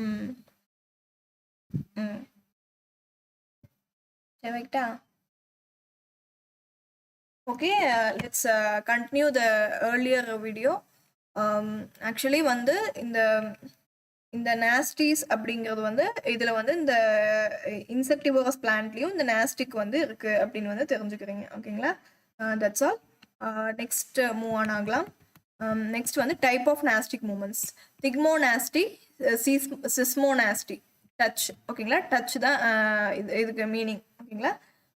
ம் ம் Sarita. Okay, let's continue the earlier video. Actually வந்து இந்த nasties அப்படிங்கிறது வந்து இதுல வந்து இந்த insectivorous plantலயும் இந்த nastic வந்து இருக்கு அப்படின்னு வந்து தெரிஞ்சுக்கிறீங்க. ஓகேங்களா? That's all. Next move on ஆகலாம். Next வந்து type of nastic movements. Thigmonasty, seismonasty. Touch. ஓகேங்களா? Touch தான் இதுக்கு மீனிங். ஓகேங்களா?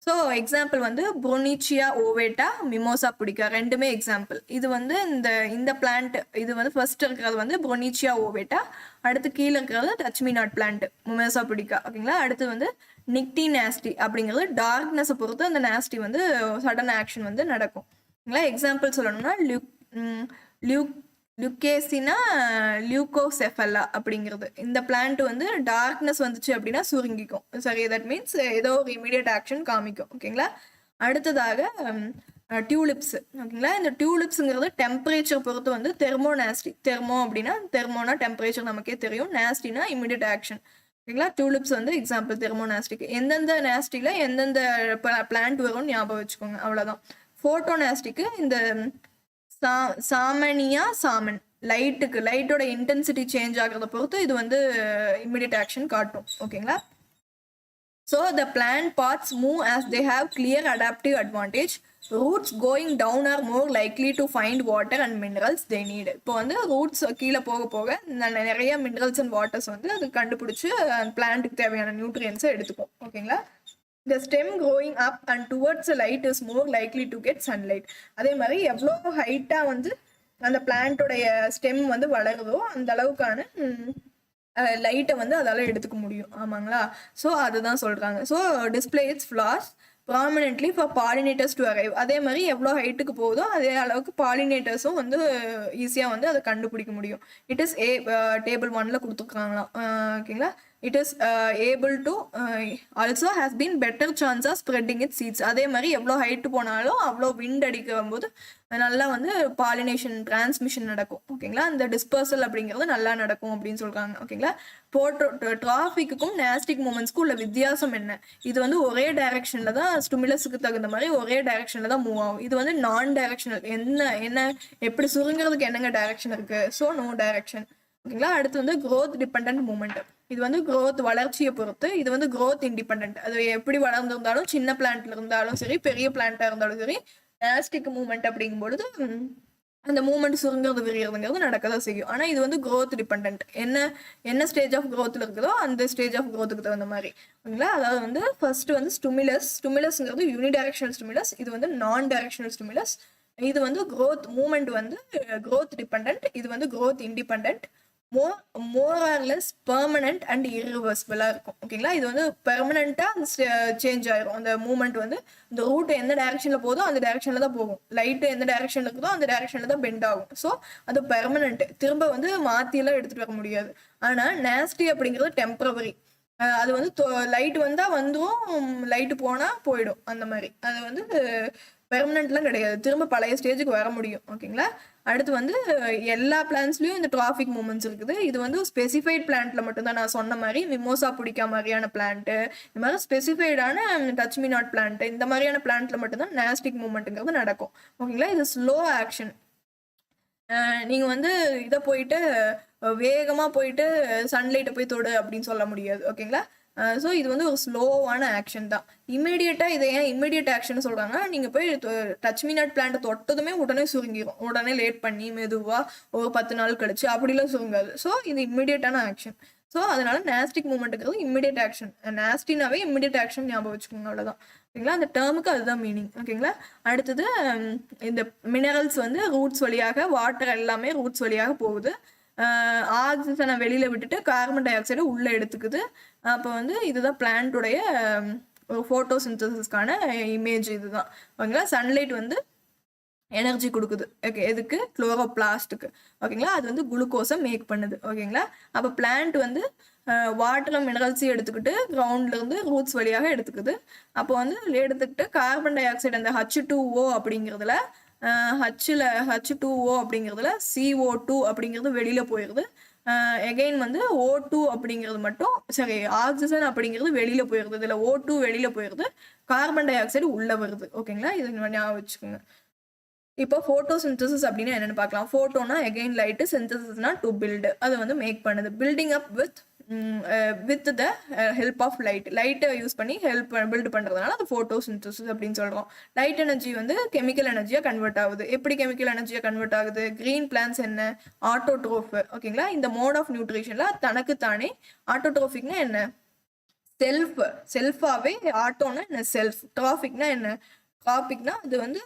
ஸோ எக்ஸாம்பிள் வந்து புரோனிச்சியா ஓவேட்டா மிமோசா புடிக்கா ரெண்டுமே எக்ஸாம்பிள். இது வந்து இந்த பிளான்ட் இது வந்து ஃபர்ஸ்ட் இருக்கிறது வந்து புரோனிச்சியா ஓவேட்டா, அடுத்து கீழே இருக்கிறது touch me not plant mimosa புடிக்கா. ஓகேங்களா? அடுத்து வந்து நிக்டி நாஸ்டி அப்படிங்கிறது டார்க்னஸை பொறுத்து அந்த நாஸ்டி வந்து சடன் ஆக்ஷன் வந்து நடக்கும். ஓகேங்களா? எக்ஸாம்பிள் சொல்லணும்னா லுக்கேசினா லியூகோசெஃபலா அப்படிங்கிறது. இந்த பிளான்ட் வந்து டார்க்னஸ் வந்துச்சு அப்படின்னா சுருங்கிக்கும். சரி, தட் மீன்ஸ் ஏதோ ஒரு இமீடியட் ஆக்ஷன் காமிக்கும். ஓகேங்களா? அடுத்ததாக டியூலிப்ஸ். ஓகேங்களா? இந்த டியூலிப்ஸுங்கிறது டெம்பரேச்சர் பொறுத்து வந்து தெர்மோநாஸ்டி. தெர்மோ அப்படின்னா தெர்மோனா டெம்பரேச்சர் நமக்கே தெரியும், நாஸ்டினா இமீடியட் ஆக்ஷன். ஓகேங்களா? டியூலிப்ஸ் வந்து எக்ஸாம்பிள் தெர்மோநாஸ்டிக்கு. எந்தெந்த நாஸ்டில எந்தெந்த பிளான்ட் வரும்னு ஞாபகம் வச்சுக்கோங்க, அவ்வளோதான். ஃபோட்டோநாஸ்டிக்கு இந்த சாமனியா சாமன் லைட்டோட இன்டென்சிட்டி சேஞ்ச் ஆகிறத பொறுத்து இது வந்து இமிடியட் ஆக்ஷன் காட்டும். ஓகேங்களா? So the plant parts move as they have clear adaptive advantage. Roots going down are more likely to find water and minerals they need. இப்போ வந்து ரூட்ஸ் கீழே போக போக நிறைய மினரல்ஸ் அண்ட் வாட்டர்ஸ் வந்து அது கண்டுபிடிச்சி பிளான்ட்டுக்கு தேவையான நியூட்ரியன்ஸை எடுத்துக்கும். ஓகேங்களா? The stem growing up and towards the light is more likely to get sunlight. அதே மாதிரி எவ்வளோ ஹைட்டா வந்து அந்த பிளான்ட்டோடைய ஸ்டெம் வந்து வளருதோ அந்த அளவுக்கான லைட்டை வந்து அதால எடுத்துக்க முடியும். ஆமாங்களா? ஸோ அதுதான் சொல்றாங்க. So display its flowers prominently for pollinators to arrive. அதே மாதிரி எவ்வளோ ஹைட்டுக்கு போகுதோ அதே அளவுக்கு பாலினேட்டர்ஸும் வந்து ஈஸியாக வந்து அதை கண்டுபிடிக்க முடியும். இட் இஸ் டேபிள் 1ல கொடுத்துருக்காங்களாம். ஓகேங்களா? It is able to also has been better chance of spreading its seeds. அதே மாதிரி எவ்வளோ ஹைட்டு போனாலும் அவ்வளோ விண்ட் அடிக்கும் போது நல்லா வந்து பாலினேஷன் டிரான்ஸ்மிஷன் நடக்கும். ஓகேங்களா? அந்த டிஸ்பர்சல் அப்படிங்கிறது நல்லா நடக்கும் அப்படின்னு சொல்றாங்க. ஓகேங்களா? டிராஃபிக்குக்கும் நாஸ்டிக் மூமெண்ட்ஸ்க்கும் உள்ள வித்தியாசம் என்ன? இது வந்து ஒரே டைரக்ஷன்ல தான் ஸ்டிமுலஸுக்கு தகுந்த மாதிரி ஒரே டைரக்ஷன்ல தான் மூவ் ஆகும். இது வந்து நான் டைரக்ஷனல். என்ன எப்படி சுருங்கிறதுக்கு என்னங்க டைரக்ஷன் இருக்கு? So no direction. ஓகேங்களா? அடுத்து வந்து க்ரோத் டிபெண்ட் மூமெண்ட். இது வந்து க்ரோத் வளர்ச்சியை பொறுத்து, இது வந்து க்ரோத் இண்டிபெண்ட். அது எப்படி வளர்ந்துருந்தாலும் சின்ன பிளான்ட்ல இருந்தாலும் சரி பெரிய பிளான்ட்டா இருந்தாலும் சரி நாஸ்டிக் மூமெண்ட் அப்படிங்கும்பொழுது அந்த மூமெண்ட் சுருங்கிறது விரியறதுங்கிறது நடக்கதான் செய்யும். ஆனால் இது வந்து க்ரோத் டிபெண்ட். என்ன ஸ்டேஜ் ஆஃப் க்ரோத்தில் இருக்குதோ அந்த ஸ்டேஜ் ஆஃப் க்ரோத்துக்கு தகுந்த மாதிரி. ஓகேங்களா? அதாவது வந்து ஃபர்ஸ்ட் வந்து ஸ்டிமுலஸ்ங்கிறது யூனிடைரக்ஷனல் ஸ்டிமுலஸ், இது வந்து நான் டைரக்ஷனல் ஸ்டிமுலஸ். இது வந்து க்ரோத் மூமெண்ட் வந்து க்ரோத் டிபெண்ட், இது வந்து growth independent. more or less permanent and irreversible இருக்கும். ஓகேங்களா? இது வந்து பெர்மனண்டா சேஞ்ச் ஆயிரும். அந்த மூவ்மெண்ட் வந்து இந்த ரூட் எந்த டைரக்ஷன்ல போதோ அந்த டைரக்ஷன்ல தான் போகும், லைட் எந்த டைரக்ஷன்ல இருக்குதோ அந்த டைரக்ஷன்ல தான் பெண்ட் ஆகும். ஸோ அது பெர்மனன்ட், திரும்ப வந்து மாத்தியெல்லாம் எடுத்துட்டு வர முடியாது. ஆனா நாஸ்டி அப்படிங்கிறது டெம்பரவரி. அது வந்து லைட் வந்தா வந்துடும், லைட்டு போனா போயிடும். அந்த மாதிரி அது வந்து பெர்மனன்ட்லாம் கிடையாது, திரும்ப பழைய ஸ்டேஜுக்கு வர முடியும். ஓகேங்களா? அடுத்து வந்து எல்லா பிளான்ஸ்லயும் இந்த டிராஃபிக் மூமெண்ட்ஸ் இருக்குது. இது வந்து ஸ்பெசிஃபைட் பிளான்ட்ல மட்டும்தான். நான் சொன்ன மாதிரி மிமோசா பிடிக்கா மாதிரியான பிளான்ட், இந்த மாதிரி ஸ்பெசிஃபைடான டச் மீ நாட் பிளான்ட், இந்த மாதிரியான பிளான்ட்ல மட்டும்தான் நாஸ்டிக் மூமெண்ட்டுங்கிறது நடக்கும். ஓகேங்களா? இது ஸ்லோ ஆக்ஷன். நீங்க வந்து இதை போயிட்டு வேகமா போயிட்டு சன்லைட்டை போய் தொடு அப்படின்னு சொல்ல முடியாது. ஓகேங்களா? ஸோ இது வந்து ஒரு ஸ்லோவான ஆக்ஷன் தான். இமீடியட்டாக இதை ஏன் இமீடியட் ஆக்ஷன் சொல்கிறாங்கன்னா, நீங்கள் போய் டச் மீ நாட் பிளான்ட்டை தொட்டதுமே உடனே சுருங்கிடும். உடனே லேட் பண்ணி மெதுவாக ஒரு 10 நாள் கழிச்சு அப்படிலாம் சுருங்காது. ஸோ இது இமீடியட்டான ஆக்ஷன். ஸோ அதனால நாஸ்டிக் மூமெண்ட்டுங்கிறது இமீடியட் ஆக்ஷன். நாஸ்டினாவே இமீடியட் ஆக்ஷன் ஞாபகம் வச்சுக்கோங்க, அவ்வளோதான். ஓகேங்களா? அந்த டேர்முக்கு அதுதான் மீனிங். ஓகேங்களா? அடுத்தது இந்த மினரல்ஸ் வந்து ரூட்ஸ் வழியாக, வாட்டர் எல்லாமே ரூட்ஸ் வழியாக போகுது. ஆக்சிஜனை வெளியில விட்டுட்டு கார்பன் டை ஆக்சைடை உள்ள எடுத்துக்குது. அப்போ வந்து இதுதான் பிளான்ட்டுடைய ஃபோட்டோசிந்தசிஸ்க்கான இமேஜ் இதுதான். ஓகேங்களா? சன்லைட் வந்து எனர்ஜி கொடுக்குது. ஓகே, எதுக்கு? குளோரோபிளாஸ்ட்டுக்கு. ஓகேங்களா? அது வந்து குளுக்கோஸை மேக் பண்ணுது. ஓகேங்களா? அப்போ பிளான்ட் வந்து வாட்டர் மினரல்ஸையும் எடுத்துக்கிட்டு கிரவுண்ட்லேருந்து ரூட்ஸ் வழியாக எடுத்துக்குது. அப்போ வந்து எடுத்துக்கிட்டு கார்பன் டை ஆக்சைடு அந்த H2O அப்படிங்கிறதுல ஹச்சில் H2O அப்படிங்கிறதுல CO2 அப்படிங்கிறது வெளியில் போயிடுது. எகெயின் வந்து O2 அப்படிங்கிறது மட்டும் சரி ஆக்சிஜன் அப்படிங்கிறது வெளியில் போயிடுது. இதில் O2 வெளியில் போயிடுது, கார்பன் டை ஆக்சைடு உள்ளே வருது. ஓகேங்களா, இது ஞாபகம் வச்சுக்கோங்க. இப்போ ஃபோட்டோசிந்தசிஸ் அப்படின்னா என்னென்னு பார்க்கலாம். ஃபோட்டோனா எகெயின் லைட்டு, சிந்தசிஸ்னா டு பில்டு, அது வந்து மேக் பண்ணுது. Building up with the help of லைட்டை யூஸ் பண்ணி பில்டு பண்ணுறதுனால அது ஃபோட்டோசிந்தசிஸ் அப்படின்னு சொல்கிறோம். லைட் எனர்ஜி வந்து கெமிக்கல் எனர்ஜியாக கன்வெர்ட் ஆகுது. எப்படி கெமிக்கல் எனர்ஜியாக கன்வெர்ட் ஆகுது? கிரீன் பிளான்ஸ் என்ன? ஆட்டோட்ரோஃப். ஓகேங்களா, இந்த மோட் ஆஃப் நியூட்ரிஷனில் தனக்குத்தானே. ஆட்டோட்ரோஃபிக்னா என்ன? செல்ஃபாகவே. ஆட்டோனா என்ன? செல்ஃப். ட்ராஃபிக்னா என்ன? டாபிக்னா அது வந்து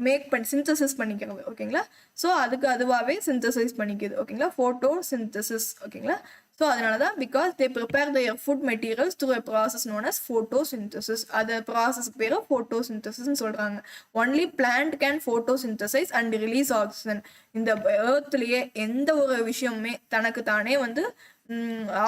மேக் பண்ணி சிந்தசிஸ் பண்ணிக்கிறது. ஓகேங்களா, ஸோ அதுவாகவே சிந்தசைஸ் பண்ணிக்குது. ஓகேங்களா, ஃபோட்டோ சிந்தசிஸ். ஓகேங்களா, ஸோ அதனால தான் because they prepare their food materials through a process known as photosynthesis. அது ப்ராசஸ்க்கு பேர் ஃபோட்டோசிந்தசிஸ்ன்னு சொல்கிறாங்க. Only plant can photosynthesise and release oxygen. இந்த எர்த்லேயே எந்த ஒரு விஷயமுமே தனக்கு தானே வந்து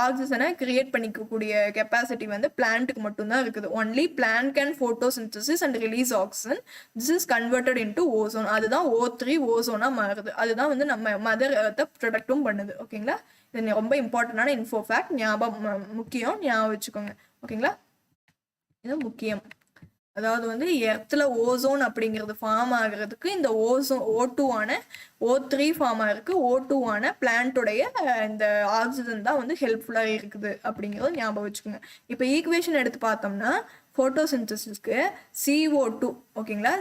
ஆக்சிஜனை கிரியேட் பண்ணிக்கக்கூடிய கெப்பாசிட்டி வந்து பிளான்ட்டுக்கு மட்டும்தான் இருக்குது. Only plant can photosynthesis and release oxygen. This is converted into ozone. அதுதான் O3 ஓசோனாக மாறுது. அதுதான் வந்து நம்ம மதர் எர்த்தை ப்ரொடக்டும் பண்ணுது. ஓகேங்களா, இது ரொம்ப இம்பார்ட்டண்டான இன்ஃபோ ஃபேக்ட். முக்கியம், ஞாபகம் வச்சுக்கோங்க. ஓகேங்களா, இது முக்கியம். அதாவது வந்து எர்த்தில் ஓசோன் அப்படிங்கிறது ஃபார்ம் ஆகிறதுக்கு இந்த O2 O3 ஃபார்ம் ஆகிருக்கு. O2 பிளான்ட்டுடைய இந்த ஆக்சிஜன் தான் வந்து ஹெல்ப்ஃபுல்லாக இருக்குது அப்படிங்கிறத ஞாபகம் வச்சுக்கோங்க. இப்போ ஈக்குவேஷன் எடுத்து பார்த்தோம்னா ஃபோட்டோசிந்தசிஸ்க்கு CO2, ஓகேங்களா,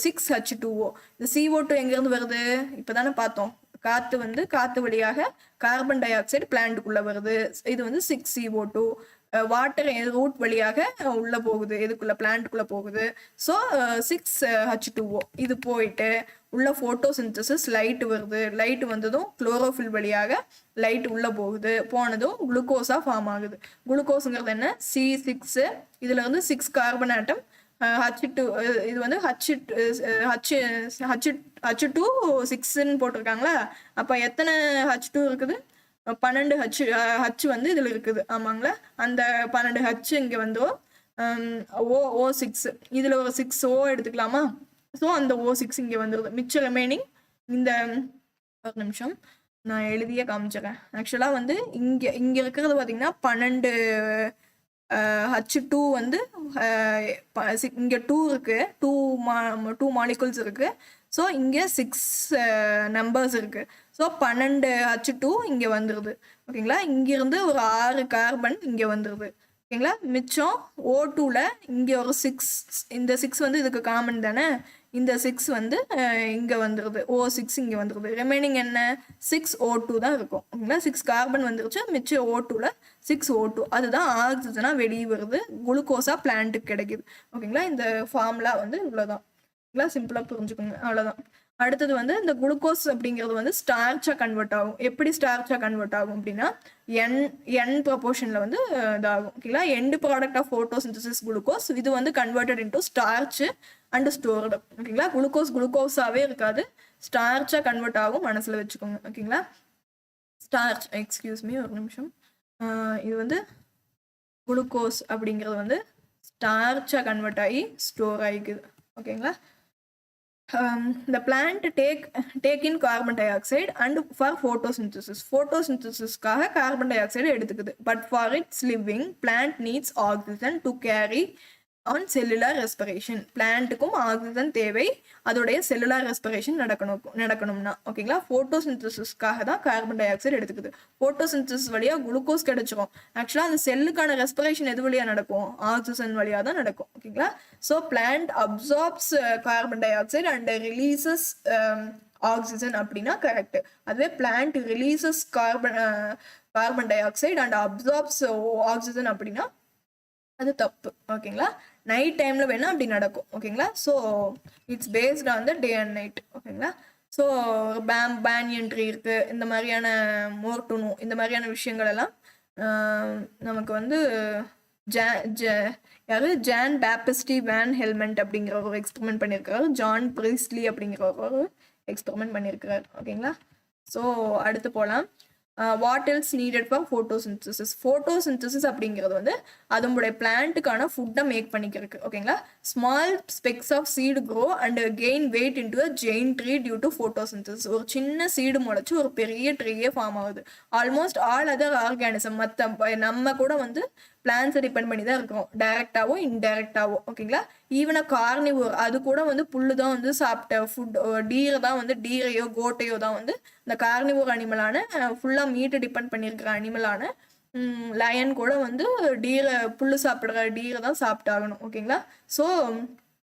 6H2O. இந்த CO2 எங்கேருந்து வருது? இப்போ தானே பார்த்தோம். காற்று வழியாக கார்பன் டை ஆக்சைடு பிளான்ட்டுக்குள்ளே வருது. இது வந்து 6CO2. வாட்டர் ரூட் வழியாக உள்ளே போகுது, இதுக்குள்ளே பிளான்ட்டுக்குள்ளே போகுது. ஸோ 6H2O இது போயிட்டு உள்ள ஃபோட்டோசிந்தசிஸ் லைட் வருது. லைட் வந்ததும் குளோரோஃபில் வழியாக லைட் உள்ளே போனதும் குளுக்கோஸாக ஃபார்ம் ஆகுது. குளுக்கோஸுங்கிறது என்ன? C6. இதில் வந்து 6 கார்பன் ஆட்டம். H2 இது வந்து H2 போட்டிருக்காங்களா? அப்போ எத்தனை H2 இருக்குது? 12 H வந்து இதில் இருக்குது. ஆமாங்களா, அந்த 12 H இங்கே வந்து O6. இதில் ஒரு 6O எடுத்துக்கலாமா? ஸோ அந்த O6 இங்கே வந்துடுது. மிச்சம் ரிமைனிங் இந்த ஒரு நிமிஷம் நான் எழுதியே காமிச்சிடறேன். ஆக்சுவலாக வந்து இங்கே இருக்கிறது பார்த்தீங்கன்னா 12 H2 வந்து இங்கே 2 இருக்குது, 2 மாலிகுல்ஸ் இருக்குது. ஸோ இங்கே 6 நம்பர்ஸ் இருக்குது. ஸோ 12 H2 இங்கே வந்துடுது. ஓகேங்களா, இங்கிருந்து ஒரு 6 கார்பன் இங்கே வந்துடுது. ஓகேங்களா, மிச்சம் O2ல இங்கே ஒரு 6. இந்த 6 வந்து இதுக்கு காமன் தானே. இந்த 6 வந்து இங்கே வந்துடுது. O6 இங்கே வந்துடுது. ரிமைனிங் என்ன? 6O2 தான் இருக்கும். ஓகேங்களா, 6 கார்பன் வந்துருச்சு. மிச்சம் O2ல 6O2. அதுதான் ஆக்சிஜனாக வெளியே வருது, குளுக்கோஸாக பிளான்ட்டுக்கு கிடைக்குது. ஓகேங்களா, இந்த ஃபார்முலா வந்து இவ்வளோதான். ஓகேங்களா, சிம்பிளாக புரிஞ்சுக்கோங்க, அவ்வளோதான். அடுத்தது வந்து இந்த குளுக்கோஸ் அப்படிங்கிறது வந்து ஸ்டார்ச்சாக கன்வெர்ட் ஆகும். எப்படி ஸ்டார்ச்சாக கன்வெர்ட் ஆகும் அப்படின்னா n ப்ரொபோர்ஷனில் வந்து இதாகும். ஓகேங்களா, end product of photosynthesis glucose. இது வந்து converted into starch and stored. ஓகேங்களா, குளுக்கோஸாகவே இருக்காது, ஸ்டார்ச்சாக கன்வெர்ட் ஆகும். மனசில் வச்சுக்கோங்க. ஓகேங்களா, ஸ்டார்ச், எக்ஸ்கியூஸ் மீ ஒரு நிமிஷம். இது வந்து குளுக்கோஸ் அப்படிங்கிறது வந்து ஸ்டார்ச்சாக கன்வெர்ட் ஆகி ஸ்டோர் ஆகிக்குது. ஓகேங்களா, the plant take in carbon dioxide and for photosynthesisக்காக carbon dioxide எடுத்துக்குது. But for its living, plant needs oxygen to carry on cellular respiration. பிளான்ட்டுக்கும் ஆக்சிஜன் தேவை, அதோடைய செல்லுலார் ரெஸ்பிரேஷன் நடக்கணும்னா. ஓகேங்களா, ஃபோட்டோசிந்தசிஸ்க்காக தான் கார்பன் டை ஆக்சைடு எடுத்துக்குது. ஃபோட்டோசிந்தசிஸ் வழியாக குளுக்கோஸ் கிடைச்சிரும். ஆக்சுவலாக அந்த செல்லுக்கான ரெஸ்பிரேஷன் எது வழியாக நடக்கும்? ஆக்சிஜன் வழியாக தான் நடக்கும். ஓகேங்களா, so plant absorbs carbon dioxide and releases oxygen அப்படின்னா கரெக்ட். அதுவே plant releases carbon dioxide and absorbs oxygen அப்படின்னா அது தப்பு. ஓகேங்களா, நைட் டைமில் வேணால் அப்படி நடக்கும். ஓகேங்களா, so it's based on the day and night. ஓகேங்களா, ஸோ பேனியன் ட்ரீ இருக்குது, இந்த மாதிரியான மோர்டுனு இந்த மாதிரியான விஷயங்கள் எல்லாம் நமக்கு வந்து ஜான் பேப்டிஸ்ட் வேன் ஹெல்மெண்ட் அப்படிங்கிற ஒரு எக்ஸ்பெரிமெண்ட் பண்ணியிருக்காரு. ஜான் பிரிஸ்லி அப்படிங்கிற ஒரு எக்ஸ்பெரிமெண்ட் பண்ணியிருக்கிறார். ஓகேங்களா, ஸோ அடுத்து போகலாம். What else needed for photosynthesis. Photosynthesis அப்படிங்கிறது வந்து அதனுடைய பிளான்ட்டுக்கான ஃபுட்டை மேக் பண்ணிக்கிறதுக்கு. ஓகேங்களா. Small specks of seed grow and gain weight into a giant tree due to photosynthesis. ஒரு சின்ன சீடு முளைச்சு ஒரு பெரிய ட்ரீயே ஃபார்ம் ஆகுது. ஆல்மோஸ்ட் ஆல் அதர் ஆர்கானிசம் மற்ற நம்ம கூட வந்து பிளான்ஸை டிபெண்ட் பண்ணி தான் இருக்கிறோம், டைரக்டாவோ இன்டைரக்டாவோ. ஓகேங்களா. ஈவன் கார்னிவோர், அது கூட வந்து புல்லு தான் வந்து சாப்பிட்ட ஃபுட். டீரை தான் வந்து டீரையோ கோட்டையோ தான் வந்து இந்த கார்னிவோர் அனிமலான ஃபுல்லாக மீட்டை டிபெண்ட் பண்ணியிருக்கிற அனிமலான லயன் கூட வந்து டீரை புல்லு சாப்பிட்ற டீரை தான் சாப்பிட்டாகணும். ஓகேங்களா. ஸோ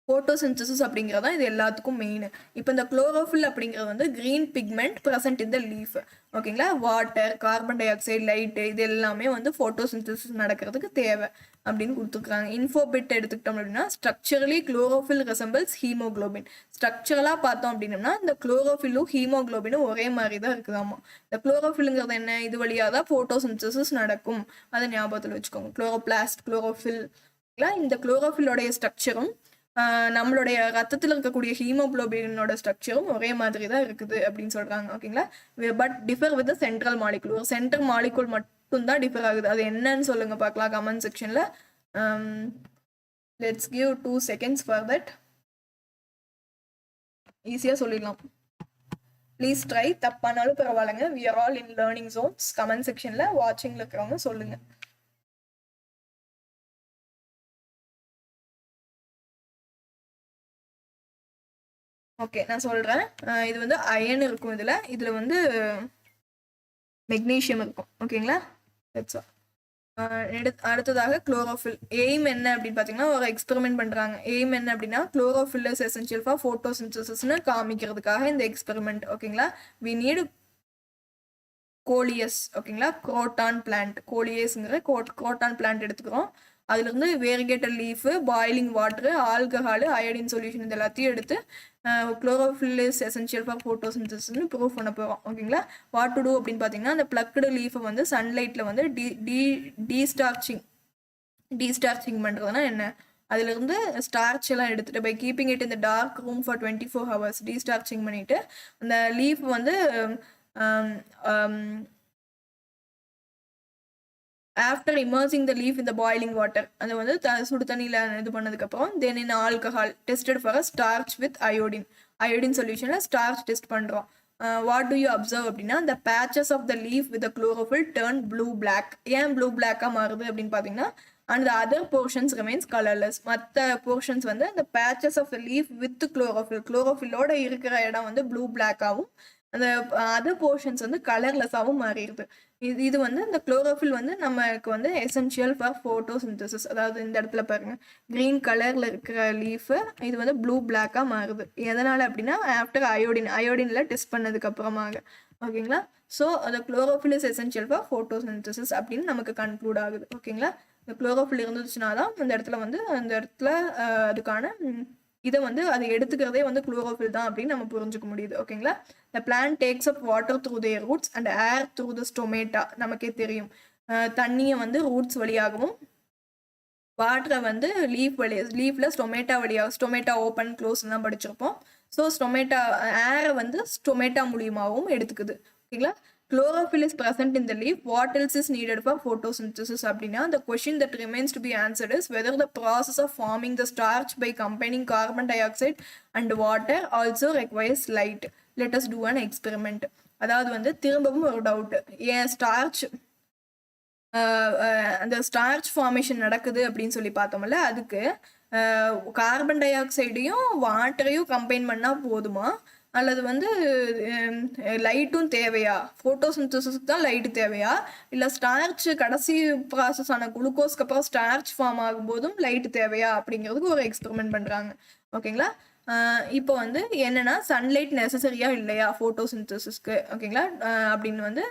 ஃபோட்டோசிந்தசிஸ் அப்படிங்கிறது தான் இது எல்லாத்துக்கும் மெயின். இப்போ இந்த குளோரோஃபில் அப்படிங்கிறது வந்து green pigment present in the leaf. ஓகேங்களா. Water, carbon dioxide, light, இது எல்லாமே வந்து ஃபோட்டோசிந்தசிஸ் நடக்கிறதுக்கு தேவை அப்படின்னு கொடுத்துருக்காங்க. இன்ஃபோபிட் எடுத்துக்கிட்டோம் அப்படின்னா ஸ்ட்ரக்சரலி குளோரோஃபில் ரெசம்பிள்ஸ் ஹீமோக்ளோபின். ஸ்ட்ரக்சரலாக பார்த்தோம் அப்படின்னம்னா இந்த குளோரோஃபிலும் ஹீமோக்ளோபினும் ஒரே மாதிரி தான் இருக்குதாமா. இந்த குளோரோஃபில்ங்கிறது என்ன, இது வழியாக தான் ஃபோட்டோசிந்தசிஸ் நடக்கும், அதை ஞாபகத்தில் வச்சுக்கோங்க. Chloroplast, chlorophyll. இந்த குளோரோஃபிலோடைய ஸ்ட்ரக்சரும் நம்மளுடைய ரத்தத்தில் இருக்கக்கூடிய ஹீமோக்ளோபினோட ஸ்ட்ரக்சரும் ஒரே மாதிரி தான் இருக்குது அப்படின்னு சொல்றாங்க. ஓகேங்களா. But differ with central molecule. ஒரு சென்ட்ரல் மாலிகுல் மட்டும் தான் டிஃபர் ஆகுது. அது என்னன்னு சொல்லுங்க பார்க்கலாம் கமெண்ட் செக்ஷன்ல. Let's give 2 seconds for that. ஈஸியா சொல்லிடலாம். Please try. தப்பானாலும் பரவாயில்லைங்க. We are all in learning zones. Comment செக்ஷன்ல வாட்சிங்ல இருக்கிறவங்க சொல்லுங்க. ஓகே, நான் சொல்கிறேன். இது வந்து அயன் இருக்கும், இதில் வந்து மெக்னீஷியம் இருக்கும். ஓகேங்களா. அடுத்ததாக குளோரோஃபில். எய்ம் என்ன அப்படின்னு பார்த்தீங்கன்னா ஒரு எக்ஸ்பெரிமெண்ட் பண்ணுறாங்க. எய்ம் என்ன அப்படின்னா குளோரோஃபில் இஸ் எசென்ஷியல் ஃபார் ஃபோட்டோசிந்தசிஸ்னு காமிக்கிறதுக்காக இந்த எக்ஸ்பெரிமெண்ட். ஓகேங்களா. We need coleus. ஓகேங்களா. Croton plant. கோலியஸ்ங்கிற குரோட்டான் பிளான்ட் எடுத்துக்கிறோம். அதுலேருந்து variegated leaf, boiling water, alcohol, iodine solution இது எல்லாத்தையும் எடுத்து குளோரோஃபில் இஸ் எசென்ஷியல் ஃபார் ஃபோட்டோசிந்தசிஸ்னு ப்ரூவ் பண்ண போகிறோம். ஓகேங்களா. வாட் டு டூ அப்படின்னு பார்த்தீங்கன்னா அந்த ப்ளக்டு லீஃபை வந்து சன்லைட்டில் வந்து டீஸ்டார்ச்சிங் பண்ணுறதுனா என்ன, அதிலிருந்து ஸ்டார்ச் எல்லாம் எடுத்துகிட்டு பை கீப்பிங் இட் இந்த dark room for 24 hours destarching பண்ணிவிட்டு அந்த லீஃப் வந்து ஆஃப்டர் இமர்சிங் த லீஃப் இந்த பாயிலிங் வாட்டர், அதை வந்து சுடு தண்ணியில் இது பண்ணதுக்கப்புறம் then in alcohol tested for starch with iodine சொல்யூஷனில் ஸ்டார்ச் டெஸ்ட் பண்ணுறோம். வாட் டு யூ அப்சர்வ் அப்படின்னா இந்த patches of the leaf with chlorophyll turn blue black. ஏன் ப்ளூ பிளாக்காக மாறுது அப்படின்னு பார்த்தீங்கன்னா and the other portions remains colourless. மற்ற போர்ஷன்ஸ் வந்து அந்த patches of the leaf with குளோரோஃபிலோட இருக்கிற இடம் வந்து ப்ளூ பிளாக்காகவும் அந்த அதர் போர்ஷன்ஸ் வந்து கலர்லெஸ்ஸாகவும் மாறிடுது. இது வந்து இந்த குளோரோஃபில் வந்து நமக்கு வந்து எசென்ஷியல் ஃபார் ஃபோட்டோசிந்தசிஸ். அதாவது இந்த இடத்துல பாருங்க கிரீன் கலரில் இருக்கிற லீஃபு இது வந்து ப்ளூ பிளாக்காக மாறுது. எதனால் அப்படின்னா ஆஃப்டர் அயோடினில் டெஸ்ட் பண்ணதுக்கு அப்புறமாக. ஓகேங்களா. ஸோ அந்த chlorophyll is essential for photosynthesis அப்படின்னு நமக்கு கன்க்ளூட் ஆகுது. ஓகேங்களா. இந்த குளோரோஃபில் இருந்துச்சுன்னா தான் அந்த இடத்துல அதுக்கான இதை வந்து அதை எடுத்துக்கிறதே வந்து குளோரோஃபில் தான் அப்படின்னு நம்ம புரிஞ்சுக்க முடியுது. ஓகேங்களா. The plant takes up water through their roots and air through the stomata. நமக்கே தெரியும் தண்ணியை வந்து ரூட்ஸ் வழியாகவும் வாட்டரை வந்து லீஃப்ல ஸ்டொமேட்டா வழியாக, ஸ்டொமேட்டா ஓப்பன் க்ளோஸ் தான் படிச்சிருப்போம். ஸோ ஸ்டொமேட்டா ஏரை வந்து ஸ்டொமேட்டா மூலியமாகவும் எடுத்துக்குது. ஓகேங்களா. Chlorophyll is present in the leaf. What else is needed for photosynthesis அப்படின்னா the question that remains to be answered is whether the process of forming the starch by combining carbon dioxide and water also requires light. Let us do an experiment. அதாவது வந்து திரும்பவும் ஒரு doubt, ஏன் starch அந்த starch formation நடக்குது அப்படின்னு சொல்லி பார்த்தோம்ல, அதுக்கு கார்பன் டை ஆக்சைடையும் வாட்டரையும் கம்பைன் பண்ணால் போதுமா அல்லது வந்து லைட்டும் தேவையா? ஃபோட்டோசிந்தசிஸ்க்கு தான் லைட்டு தேவையா இல்லை ஸ்டார்ச் கடைசி ப்ராசஸ் ஆன குளுக்கோஸ்க்கு அப்புறம் ஸ்டார்ச் ஃபார்ம் ஆகும்போதும் லைட்டு தேவையா அப்படிங்கிறதுக்கு ஒரு எக்ஸ்பெரிமெண்ட் பண்ணுறாங்க. ஓகேங்களா. இப்போ வந்து என்னென்னா சன்லைட் நெசசரியா இல்லையா ஃபோட்டோசிந்தசிஸ்க்கு. ஓகேங்களா. அப்படின்னு வந்து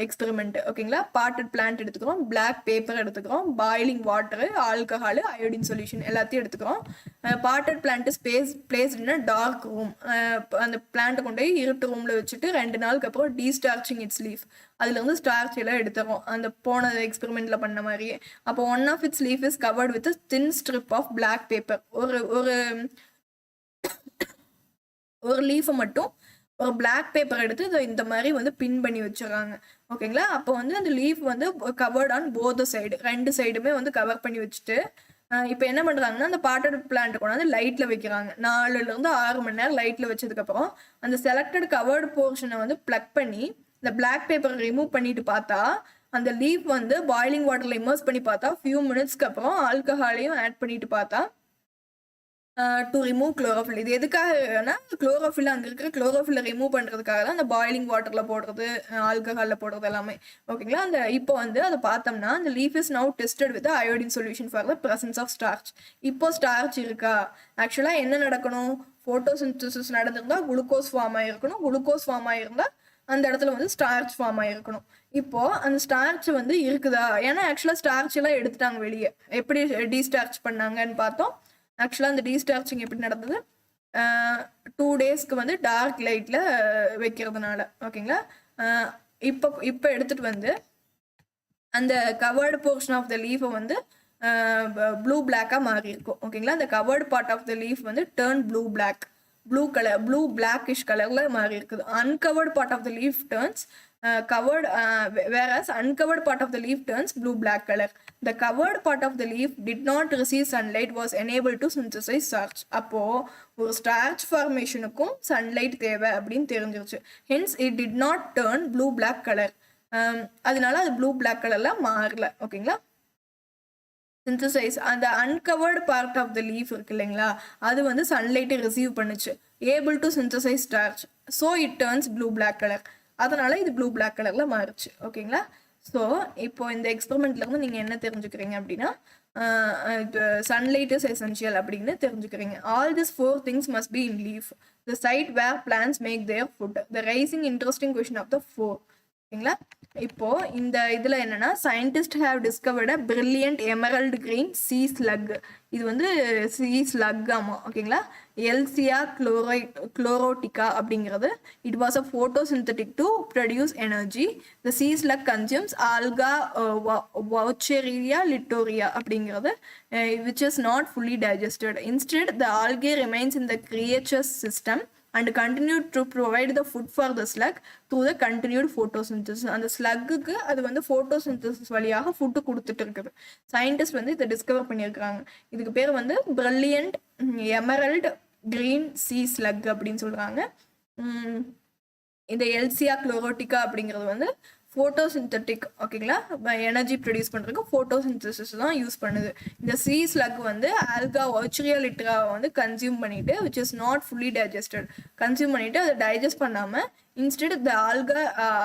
எக்ஸ்பெரிமெண்ட். ஓகேங்களா. பாட்டட் பிளான்ட் எடுத்துக்கிறோம், பிளாக் பேப்பர் எடுத்துக்கிறோம், boiling water, alcohol, iodine solution எல்லாத்தையும் எடுத்துக்கிறோம். பாட்டட் பிளான்ட் பிளேஸ்டுன்னா டார்க் ரூம். அந்த பிளான்ட்டை கொண்டு போய் இருட்டு ரூமில் வச்சுட்டு 2 நாளுக்கு அப்புறம் டீஸ்டார்ச்சிங் இட்ஸ் லீஃப், அதுலேருந்து ஸ்டார்ச் எல்லாம் எடுத்துறோம் அந்த போன எக்ஸ்பெரிமெண்ட்டில் பண்ண மாதிரியே. அப்போ one of its leaf is covered with thin strip of black paper. ஒரு லீஃபை மட்டும் ஒரு பிளாக் பேப்பர் எடுத்து இந்த மாதிரி வந்து பின் பண்ணி வச்சிடறாங்க. ஓகேங்களா? அப்போ வந்து அந்த லீஃப் வந்து கவர்ட் ஆன் போத் சைடு, 2 சைடுமே வந்து கவர் பண்ணி வச்சுட்டு இப்போ என்ன பண்ணுறாங்கன்னா அந்த பாட்டட் பிளான்ட் கொண்டாந்து லைட்டில் வைக்கிறாங்க. 4லேருந்து 6 மணி நேரம் லைட்டில் வச்சதுக்கப்புறம் அந்த செலக்டட் கவர்டு போர்ஷனை வந்து ப்ளக் பண்ணி இந்த பிளாக் பேப்பரை ரிமூவ் பண்ணிட்டு பார்த்தா அந்த லீஃப் வந்து பாய்லிங் வாட்டரில் இமர்ஸ் பண்ணி பார்த்தா ஃபியூ மினிட்ஸ்க்கு அப்புறம் ஆல்கஹாலையும் ஆட் பண்ணிட்டு பார்த்தா டு ரிமூவ் குளோரோஃபில். இது எதுக்காகனா குளோரோஃபில் அங்கே இருக்கிற குளோரோஃபில்லை ரிமூவ் பண்ணுறதுக்காக தான் அந்த பாய்லிங் வாட்டரில் போடுறது, ஆல்கஹாலில் போடுறது எல்லாமே. ஓகேங்களா? அந்த இப்போ வந்து அதை பார்த்தோம்னா அந்த leaf is now tested with iodine solution for the presence of starch. இப்போ ஸ்டார்ச் இருக்கா? ஆக்சுவலாக என்ன நடக்கணும்? ஃபோட்டோசிந்தசிஸ் நடந்திருந்தா குளுக்கோஸ் ஃபார்ம் ஆகிருக்கணும். குளுக்கோஸ் ஃபார்ம் ஆகிருந்தா அந்த இடத்துல வந்து ஸ்டார்ச் ஃபார்ம் ஆகிருக்கணும். இப்போ அந்த ஸ்டார்ச் வந்து இருக்குதா? ஏன்னா ஆக்சுவலாக ஸ்டார்ச் எல்லாம் எடுத்துட்டாங்க வெளியே. எப்படி டீஸ்டார்ச் பண்ணாங்கன்னு பார்த்தோம். ஆக்சுவலாக அந்த டீஸ்டார்ச்சிங் எப்படி நடந்தது? 2 டேஸ்க்கு வந்து டார்க் லைட்டில் வைக்கிறதுனால. ஓகேங்களா? இப்போ எடுத்துகிட்டு வந்து அந்த கவர்டு போர்ஷன் ஆஃப் த லீஃபை வந்து ப்ளூ பிளாக்காக மாறி இருக்கும். ஓகேங்களா? அந்த covered part of the leaf வந்து turn blue black, blue colour, blue blackish கலரில் மாறி இருக்குது. Uncovered part of the leaf turns covered whereas uncovered part of the leaf turns blue black color. The covered part of the leaf did not receive sunlight, was unable to synthesize starch. அப்போ ஒரு starch formationக்கும் sunlight தேவை அப்படின்னு தெரிஞ்சிருச்சு. Hence it did not turn blue black color. அதனால அது blue black colorல மாறல. ஓகேங்களா? Synthesize அந்த uncovered part of the leaf இருக்கு இல்லைங்களா, அது வந்து சன்லைட்டை ரிசீவ் பண்ணுச்சு, able to synthesize starch. So it turns blue black colour. அதனால இது ப்ளூ பிளாக் கலரில் மாறுச்சு. ஓகேங்களா? ஸோ இப்போ இந்த எக்ஸ்பெரிமெண்ட்லேருந்து நீங்கள் என்ன தெரிஞ்சுக்கிறீங்க அப்படின்னா சன்லைட் இஸ் எசென்ஷியல் அப்படின்னு தெரிஞ்சுக்கிறீங்க. All this 4 things must be in leaf, the site where plants make their food, the rising interesting question of the 4. ஓகேங்களா? இப்போ இந்த இதில் என்னன்னா scientist have discovered a brilliant emerald green sea slug. இது வந்து sea slug ஆமாம். ஓகேங்களா? Elysia chlorotica அப்படிங்கிறது. It was a photosynthetic to produce energy. The sea slug consumes alga Vaucheria litorea அப்படிங்கிறது which is not fully digested. Instead the algae remains in the creatures system and continued to provide the food for the slug through the continued photosynthesis. அந்த ஸ்லக்குக்கு அது வந்து photosynthesis வழியாக food கொடுத்துட்டு இருக்குது. Scientist வந்து இதை discover பண்ணியிருக்கிறாங்க. இதுக்கு பேர் வந்து brilliant emerald green sea slug அப்படின்னு சொல்கிறாங்க. இந்த எல்சியா குளோரோட்டிகா அப்படிங்கிறது வந்து ஃபோட்டோசிந்தட்டிக். ஓகேங்களா? எனர்ஜி ப்ரொடியூஸ் பண்ணுறதுக்கு ஃபோட்டோசிந்தசிஸ் தான் யூஸ் பண்ணுது. இந்த சீ ஸ்லக் வந்து ஆல்கா வவுச்செரியா லிட்டராவை வந்து கன்சியூம் பண்ணிட்டு which is not fully digested, consume பண்ணிட்டு அதை டைஜஸ்ட் பண்ணாமல் instead the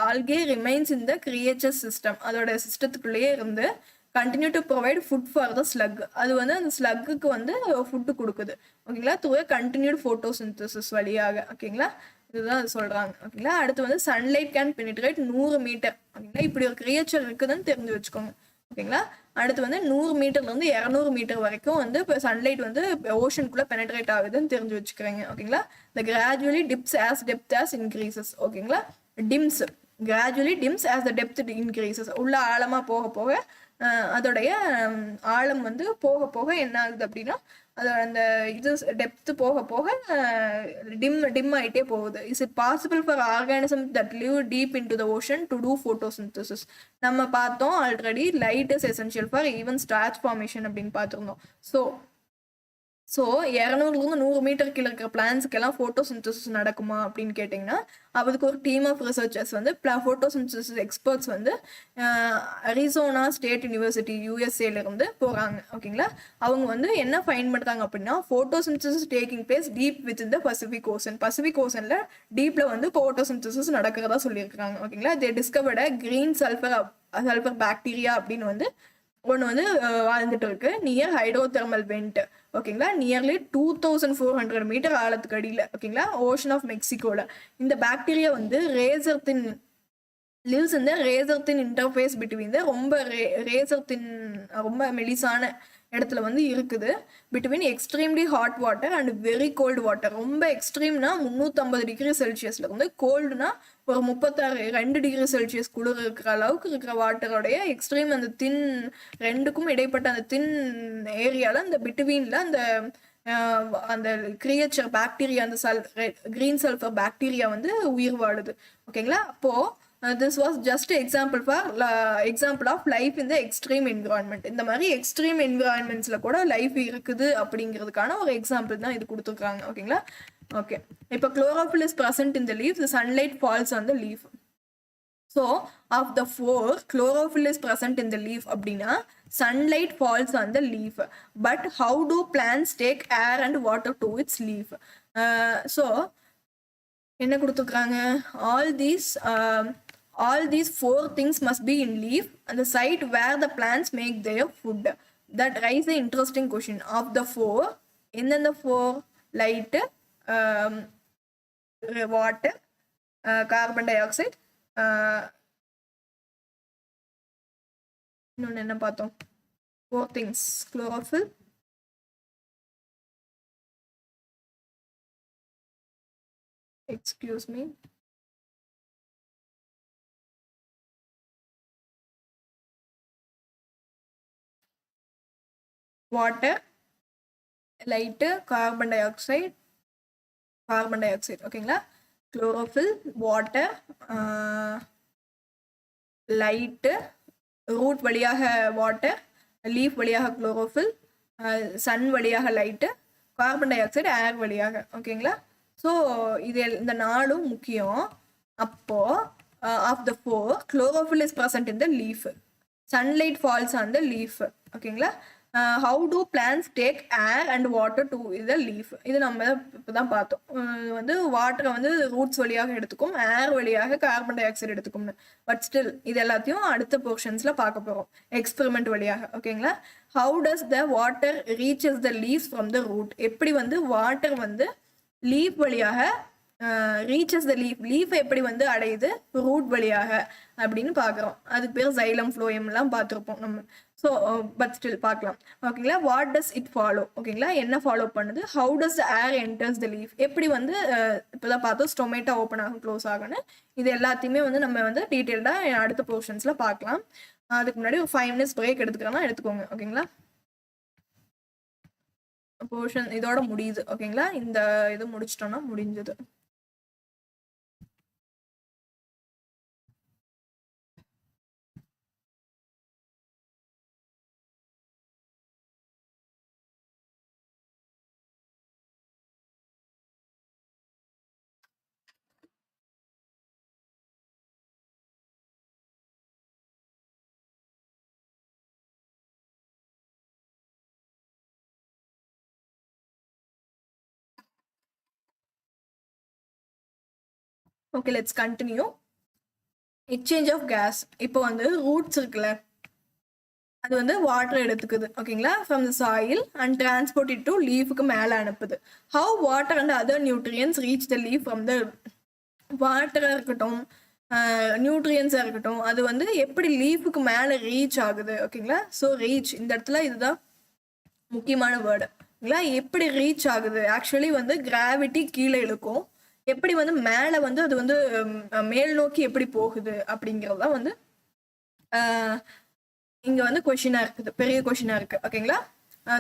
algae remains in the creature system, அதோட சிஸ்டத்துக்குள்ளேயே இருந்து continue to provide food for the slug. அது வந்து அந்த ஸ்லக்குக்கு வந்து ஃபுட்டு கொடுக்குது. ஓகேங்களா? த்ரூ கண்டினியூட் ஃபோட்டோசிந்தசிஸ் வழியாக. ஓகேங்களா? இதுதான் அது சொல்கிறாங்க. ஓகேங்களா? அடுத்து வந்து சன்லைட் கேன் பெனிட்ரேட் 100 மீட்டர். ஓகேங்களா? இப்படி ஒரு கிரியேச்சர் இருக்குதுன்னு தெரிஞ்சு வச்சுக்கோங்க. ஓகேங்களா? அடுத்து வந்து 100 மீட்டர்லேருந்து 200 மீட்டர் வரைக்கும் வந்து இப்போ சன்லைட் வந்து ஓஷனுக்குள்ளே பெனிட்ரேட் ஆகுதுன்னு தெரிஞ்சு வச்சுக்கிறீங்க. ஓகேங்களா? இந்த gradually dips as depth as increases. ஓகேங்களா? Dims gradually dims as the depth increases. உள்ள ஆழமாக போக போக அதோடைய ஆழம் வந்து போக போக என்ன ஆகுது அப்படின்னா அதோட அந்த இது டெப்த்து போக போக டிம் ஆகிட்டே போகுது. Is it possible for organism that live deep into the ocean to do photosynthesis? நம்ம பார்த்தோம் already light is essential for even starch formation அப்படின்னு பார்த்துருந்தோம். ஸோ 200லேருந்து 100 மீட்டர் கீழே இருக்கிற பிளான்ஸுக்கெல்லாம் ஃபோட்டோசிந்தசிஸ் நடக்குமா அப்படின்னு கேட்டிங்கன்னா அதுக்கு ஒரு டீம் ஆஃப் ரிசர்ச்சர்ஸ் வந்து ஃபோட்டோசிந்தசிஸ் எக்ஸ்பர்ட்ஸ் வந்து அரிசோனா ஸ்டேட் யூனிவர்சிட்டி யூஎஸ்ஏலேருந்து போகிறாங்க. ஓகேங்களா? அவங்க வந்து என்ன ஃபைண்ட் பண்ணுறாங்க அப்படின்னா photosynthesis taking place deep within the Pacific Ocean. Pacific ஓசனில் டீப்பில் வந்து ஃபோட்டோசிந்தசிஸ் நடக்கிறதா சொல்லியிருக்காங்க. ஓகேங்களா? They discovered green sulphur bacteria அப்படின்னு வந்து ஒன்று வந்து வாழ்ந்துட்டு இருக்கு நியர் ஹைட்ரோதெர்மல் வெண்ட். ஓகேங்களா? நியர்லி 2400 மீட்டர் ஆழத்துக்கு அடியில். ஓகேங்களா? ஓஷன் ஆஃப் மெக்சிகோவில் இந்த பாக்டீரியா வந்து razor thin lives in the razor thin interface between the ரொம்ப மெலிசான இடத்துல வந்து இருக்குது between extremely hot water and very cold water. ரொம்ப எக்ஸ்ட்ரீம்னா 350 டிகிரி செல்சியஸ்ல வந்து கோல்டுனா ஒரு 32 டிகிரி செல்சியஸ் குளிர் இருக்கிற அளவுக்கு இருக்கிற வாட்டரோடைய எக்ஸ்ட்ரீம் அந்த தின் ரெண்டுக்கும் இடைப்பட்ட அந்த தின் ஏரியால அந்த பிட்வீன்ல அந்த அந்த கிரியேச்சர் பாக்டீரியா அந்த கிரீன் சல்ஃபர் பாக்டீரியா வந்து உயிர் வாழுது. ஓகேங்களா? அப்போ this was just example of life in the extreme environment. இந்த மாதிரி எக்ஸ்ட்ரீம் என்விரான்மெண்ட்ஸ்ல கூட லைஃப் இருக்குது அப்படிங்கிறதுக்கான ஒரு எக்ஸாம்பிள் தான் இது கொடுத்துருக்காங்க. ஓகேங்களா? ஓகே, இப்போ chlorophyll is present in the leaf, the sunlight falls on the leaf. So of the four, chlorophyll is present in the leaf அப்படின்னா sunlight falls on the leaf. But how do plants take air and water to its leaf? So என்ன கொடுத்துருக்காங்க, all these four things must be in leaf and the site where the plants make their food. That raises an interesting question. Of the four, in the four, light, water, carbon dioxide, இன்னொன்று என்ன பார்த்தோம், four things, chlorophyll, excuse me, water, light, carbon dioxide, ஓகேங்களா? chlorophyll, water, light, root வழியாக water, leaf வழியாக chlorophyll, sun வழியாக light, carbon dioxide air வழியாக. ஓகேங்களா? So இது இந்த நாளும் முக்கியம். அப்போ of the four, chlorophyll is present in the leaf, sunlight falls on the leaf. ஓகேங்களா? how do plants take air and water to the leaf? இது நம்ம இப்போ தான் பார்த்தோம். வந்து வாட்டரை வந்து ரூட்ஸ் வழியாக எடுத்துக்கும், ஏர் வழியாக கார்பன் டை ஆக்சைடு எடுத்துக்கும்னு. பட் ஸ்டில் இது எல்லாத்தையும் அடுத்த போர்ஷன்ஸ்ல பார்க்க போறோம் எக்ஸ்பெரிமெண்ட் வழியாக. ஓகேங்களா? how does the water reaches the leaves from the root? எப்படி வந்து வாட்டர் வந்து லீஃப் வழியாக ரீச்சஸ் த லீஃப் எப்படி வந்து அடையுது ரூட் வழியாக அப்படின்னு பார்க்குறோம். அதுக்கு பேர் சைலம் ஃப்ளோயம்லாம் பார்த்துருப்போம் நம்ம. ஸோ பட் ஸ்டில் பார்க்கலாம். ஓகேங்களா? What does it follow? ஓகேங்களா? என்ன ஃபாலோ பண்ணுது? How does the air enters the leaf? எப்படி வந்து இப்போதான் பார்த்தோம் ஸ்டொமேட்டோ ஓப்பன் ஆகும் க்ளோஸ் ஆகுன்னு. இது எல்லாத்தையுமே வந்து நம்ம வந்து டீட்டெயில்டாக அடுத்த போர்ஷன்ஸில் பார்க்கலாம். அதுக்கு முன்னாடி ஒரு 5 minutes பிரேக் எடுத்துக்கிறோன்னா எடுத்துக்கோங்க. ஓகேங்களா? போர்ஷன் இதோட முடியுது. ஓகேங்களா? இந்த இது முடிச்சிட்டோம்னா முடிஞ்சது. Okay, let's continue. Exchange of gas. இப்போ வந்து ரூட்ஸ் இருக்குல்ல, அது வந்து வாட்டர் எடுத்துக்குது. ஓகேங்களா? From the soil and transport it to லீஃபுக்கு மேலே அனுப்புது. How water and other nutrients reach the leaf from the வாட்டராக இருக்கட்டும், நியூட்ரியன்ஸாக இருக்கட்டும், அது வந்து எப்படி லீஃபுக்கு மேலே ரீச் ஆகுது. ஓகேங்களா? ஸோ ரீச் இந்த இடத்துல இதுதான் முக்கியமான வேர்டு. ஓகேங்களா? எப்படி ரீச் ஆகுது? ஆக்சுவலி வந்து கிராவிட்டி கீழே இழுக்கும், எப்படி வந்து மேலே வந்து அது வந்து மேல் நோக்கி எப்படி போகுது அப்படிங்கிறது தான் வந்து இங்கே வந்து கொஷினாக இருக்குது, பெரிய கொஷினாக இருக்குது. ஓகேங்களா?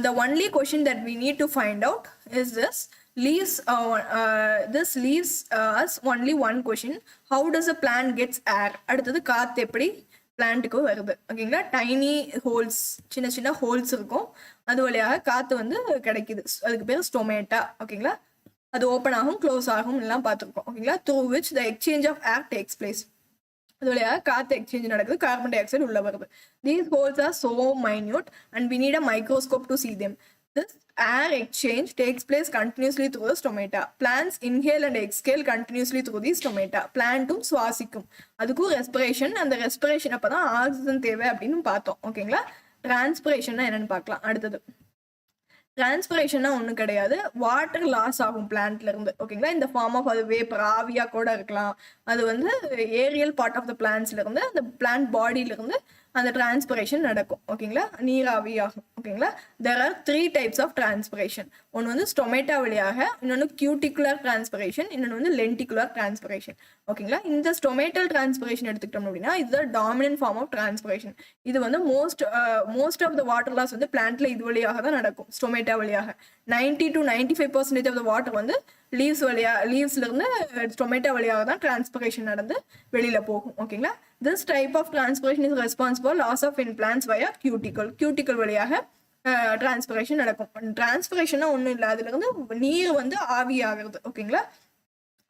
the only question that we need to find out is this leaves us only one question. How does a plant gets air? அடுத்தது காற்று எப்படி பிளான்ட்டுக்கு வருது. ஓகேங்களா? டைனி ஹோல்ஸ், சின்ன சின்ன ஹோல்ஸ் இருக்கும், அது வழியாக காற்று வந்து கிடைக்குது. அதுக்கு பேர் ஸ்டொமேட்டா. ஓகேங்களா? அது ஓப்பன் ஆகும், க்ளோஸ் ஆகும் எல்லாம் பார்த்துருக்கோம். ஓகேங்களா? through which the exchange of air takes place. அது வழியாக காற்று எக்ஸ்சேஞ்ச் நடக்குது, கார்பன் டை ஆக்சைடு உள்ள வருது. These holes are so minute and we need a microscope to see them. This air exchange takes place continuously through the stomata. Plants inhale and exhale continuously through the stomata. Plantum சுவாசிக்கும், அதுக்கும் respiration, அந்த respiration அப்போ தான் oxygen தேவை அப்படின்னு பார்த்தோம். ஓகேங்களா? டிரான்ஸ்பிரேஷன்னா என்னன்னு பார்க்கலாம். அடுத்தது டிரான்ஸ்பிரேஷனா ஒன்றும் கிடையாது, வாட்டர் லாஸ் ஆகும் பிளான்ட்ல இருந்து. ஓகேங்களா? இந்த ஃபார்ம் ஆஃப் அது வேப்பர் ஆவியா கூட இருக்கலாம். அது வந்து ஏரியல் பார்ட் ஆஃப் த பிளான்ட்ஸ்ல இருந்து, அந்த பிளான்ட் பாடியில இருந்து அந்த டிரான்ஸ்பிரேஷன் நடக்கும். ஓகேங்களா, நீராவி ஆகும். ஓகேங்களா, there are 3 types of transpiration. ஒன்று வந்து ஸ்டொமேட்டா வழியாக, இன்னொன்று கியூட்டிகுலர் டிரான்ஸ்பிரேஷன், இன்னொன்று வந்து லென்டிகுலர் டிரான்ஸ்பிரேஷன். ஓகேங்களா, இந்த ஸ்டொமேட்டல் டிரான்ஸ்பிரேஷன் எடுத்துக்கிட்டோம் அப்படின்னா இதுதான் டாமினன்ட் ஃபார்ம் ஆஃப் டிரான்ஸ்பிரேஷன். இது வந்து most of the water loss வந்து பிளான்ட்ல இது வழியாக தான் நடக்கும், ஸ்டொமேட்டா வழியாக. 90 to 95% ஆஃப் த வாட்டர் வந்து லீவ்ஸ்ல இருந்து ஸ்டொமேட்டா வழியாக தான் டிரான்ஸ்பிரேஷன் நடந்து வெளியில போகும். ஓகேங்களா, this type of transpiration is responsible loss of in plants via cuticle வழியாக டிரான்ஸ்பிரேஷன் நடக்கும். டிரான்ஸ்பிரேஷனா ஒன்றும் இல்லை, அதுல இருந்து நீர் வந்து ஆவி ஆகுறது. ஓகேங்களா,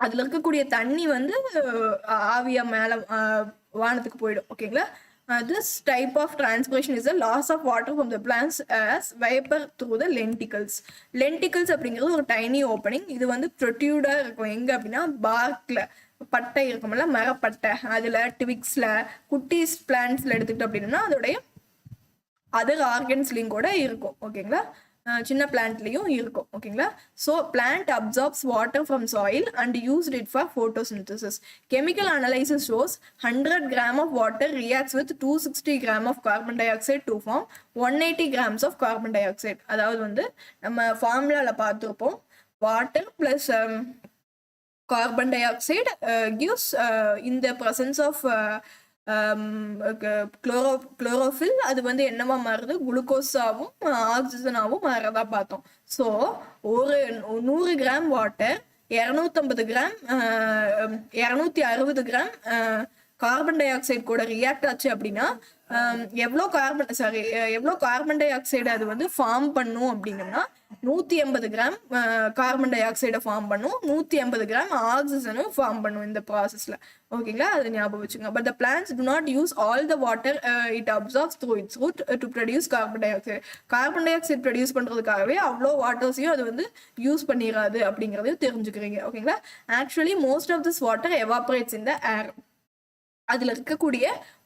அதுல இருக்கக்கூடிய தண்ணி வந்து ஆவியா மேல வானத்துக்கு போயிடும். ஓகேங்களா, this type of transpiration is a loss of water from the plants as vapor through the lenticles. Lenticles அப்படிங்கிறது ஒரு டைனி ஓப்பனிங். இது வந்து ப்ரொட்யூடா இருக்கும். எங்க அப்படின்னா பார்க்ல, பட்டை இருக்கும்ல, மரப்பட்டை, அதுல ட்விக்ஸ்ல, குட்டிஸ் பிளான்ட்ஸ்ல எடுத்துக்கிட்டோம் அப்படின்னா அதோடைய அதர் ஆர்கன்ஸ்லையும் கூட இருக்கும். ஓகேங்களா, சின்ன பிளான்ட்லையும் இருக்கும். ஓகேங்களா, so plant absorbs water from soil and used it for photosynthesis. Chemical analysis shows 100 grams of water reacts with 260 grams of carbon dioxide to form 180 grams of carbon dioxide. அதாவது வந்து நம்ம ஃபார்முலால பார்த்துருப்போம், water plus carbon dioxide gives in the presence of chlorophyll அது வந்து என்னவா மாறுது, குளுக்கோஸாவும் ஆக்சிஜனாவும் மாறதா பார்த்தோம். So ஒரு 100 gram water 250 gram 260 gram carbon di oxide கூட ரியாக்ட் ஆச்சு அப்படின்னா எவ்வளோ கார்பன் டை ஆக்சைடு அது வந்து ஃபார்ம் பண்ணும் அப்படின்னம்னா 180 கிராம் கார்பன் டை ஆக்சைடை ஃபார்ம் பண்ணும், 180 கிராம் ஆக்சிஜனும் ஃபார்ம் பண்ணும் இந்த ப்ராசஸ்ல. ஓகேங்களா, அது ஞாபகம் வச்சுங்க. But the plants do not use all the water it absorbs through its root to produce carbon dioxide. Carbon dioxide produce பண்றதுக்காகவே அவ்வளோ வாட்டர்ஸையும் அது வந்து யூஸ் பண்ணிடாது அப்படிங்கிறதையும் தெரிஞ்சுக்கிறீங்க. ஓகேங்களா, actually most of this water evaporates in the air. அதுல இருக்கக்கூடிய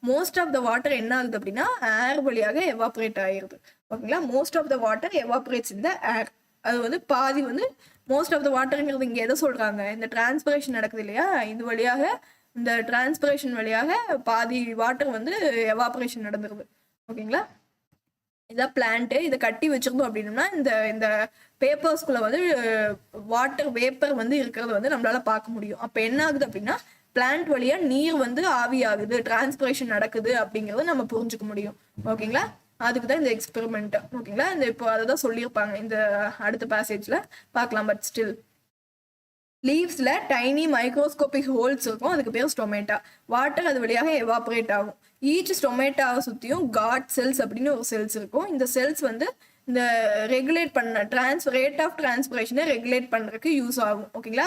மோஸ்ட் ஆஃப் த வாட்டர் என்ன ஆகுது அப்படின்னா ஏர் வழியாக எவாபரேட் ஆகிருது. ஓகேங்களா, most of the water evaporates in the air. அது வந்து பாதி வந்து மோஸ்ட் ஆஃப் த வாட்டருங்கிறது இங்கே எதை சொல்றாங்க, இந்த டிரான்ஸ்பிரேஷன் நடக்குது இல்லையா, இது வழியாக, இந்த டிரான்ஸ்பிரேஷன் வழியாக பாதி வாட்டர் வந்து எவாபரேஷன் நடந்துருது. ஓகேங்களா, இதான் பிளான்ட்டு. இதை கட்டி வச்சிருந்தோம் அப்படின்னா இந்த பேப்பர்ஸ்குள்ள வந்து வாட்டர் வேப்பர் வந்து இருக்கிறது வந்து நம்மளால பார்க்க முடியும். அப்போ என்ன ஆகுது அப்படின்னா பிளான்ட் வழியா நீர் வந்து ஆவி ஆகுது, டிரான்ஸ்பிரேஷன் நடக்குது அப்படிங்கறத நம்ம புரிஞ்சுக்க முடியும். ஓகேங்களா, அதுக்கு தான் இந்த எக்ஸ்பெரிமெண்ட். ஓகேங்களா, இந்த இப்போ அதை தான் சொல்லியிருப்பாங்க இந்த அடுத்த பேசேஜ்ல பார்க்கலாம். பட் ஸ்டில் லீவ்ஸ்ல டைனி மைக்ரோஸ்கோபிக் ஹோல்ஸ் இருக்கும், அதுக்கு பேர் ஸ்டொமேட்டா. வாட்டர் அது வழியாக எவாபரேட் ஆகும். ஈச் ஸ்டொமேட்டாவை சுற்றியும் காட் செல்ஸ் அப்படின்னு ஒரு செல்ஸ் இருக்கும். இந்த செல்ஸ் வந்து இந்த ரெகுலேட் பண்ண ரேட் ஆஃப் டிரான்ஸ்பிரேஷனை ரெகுலேட் பண்ணுறதுக்கு யூஸ் ஆகும். ஓகேங்களா,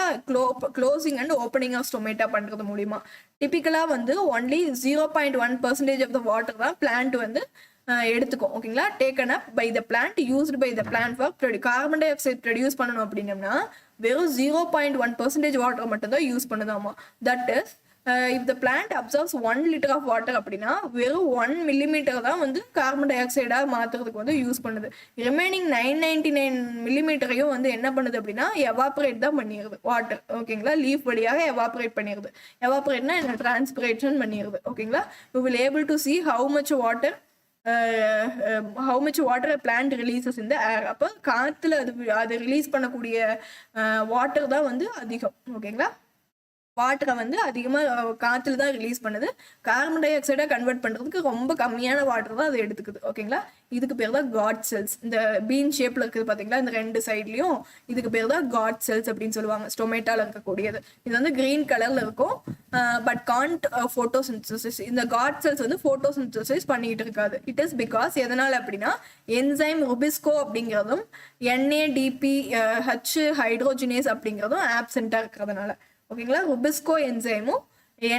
closing and opening of stomata பண்ணுறது மூலிமா. டிப்பிக்கலாக வந்து ஒன்லி 0.1% ஆஃப் த வாட்டர் தான் பிளான்ட் வந்து எடுத்துக்கும். ஓகேங்களா, taken up by the plant, used by the plant for carbon dioxide produce பண்ணணும் அப்படின்னம்னா வெறும் 0.1% வாட்டர் மட்டும் தான் யூஸ் பண்ணுதாமா. That is if the plant absorbs 1 liter of water அப்படின்னா வெறும் 1 millimeter தான் வந்து கார்பன் டை ஆக்சைடா மாத்துறதுக்கு வந்து யூஸ் பண்ணுது. ரிமைனிங் 999 millimeterையும் வந்து என்ன பண்ணுது அப்படின்னா எவாபரேட் தான் பண்ணிடுது வாட்டர். ஓகேங்களா, லீஃப் வழியாக எவாபரேட் பண்ணிடுது. எவாபரேட்னா என்ன, டிரான்ஸ்பிரேஷன் பண்ணிடுது. ஓகேங்களா, we will able to see how much water a plant releases in the air. அப்போ காத்துல அது ரிலீஸ் பண்ணக்கூடிய வாட்டர் தான் வந்து அதிகம். ஓகேங்களா, வாட்டரை வந்து அதிகமாக காற்றுல தான் ரிலீஸ் பண்ணுது. கார்பன் டை ஆக்சைடாக கன்வெர்ட் பண்ணுறதுக்கு ரொம்ப கம்மியான வாட்டர் தான் அது எடுத்துக்குது. ஓகேங்களா, இதுக்கு பேர் தான் காட் செல்ஸ். இந்த பீன் ஷேப்பில் இருக்குது பார்த்தீங்களா, இந்த ரெண்டு சைட்லையும், இதுக்கு பேர் தான் காட் செல்ஸ் அப்படின்னு சொல்லுவாங்க. ஸ்டொமேட்டாவில் இருக்கக்கூடியது இது வந்து கிரீன் கலரில் இருக்கும். But can't photosynthesis. இந்த காட் செல்ஸ் வந்து ஃபோட்டோசிந்தசிஸ் பண்ணிக்கிட்டு இருக்காது. இட் இஸ் பிகாஸ் எதனால் அப்படின்னா என்சைம் ருபிஸ்கோ அப்படிங்கிறதும் NADPH ஹைட்ரோஜினேஸ் அப்படிங்கிறதும் ஆப்சென்ட்டாக இருக்கிறதுனால. ஓகேங்களா, ருபிஸ்கோ என்சைமும்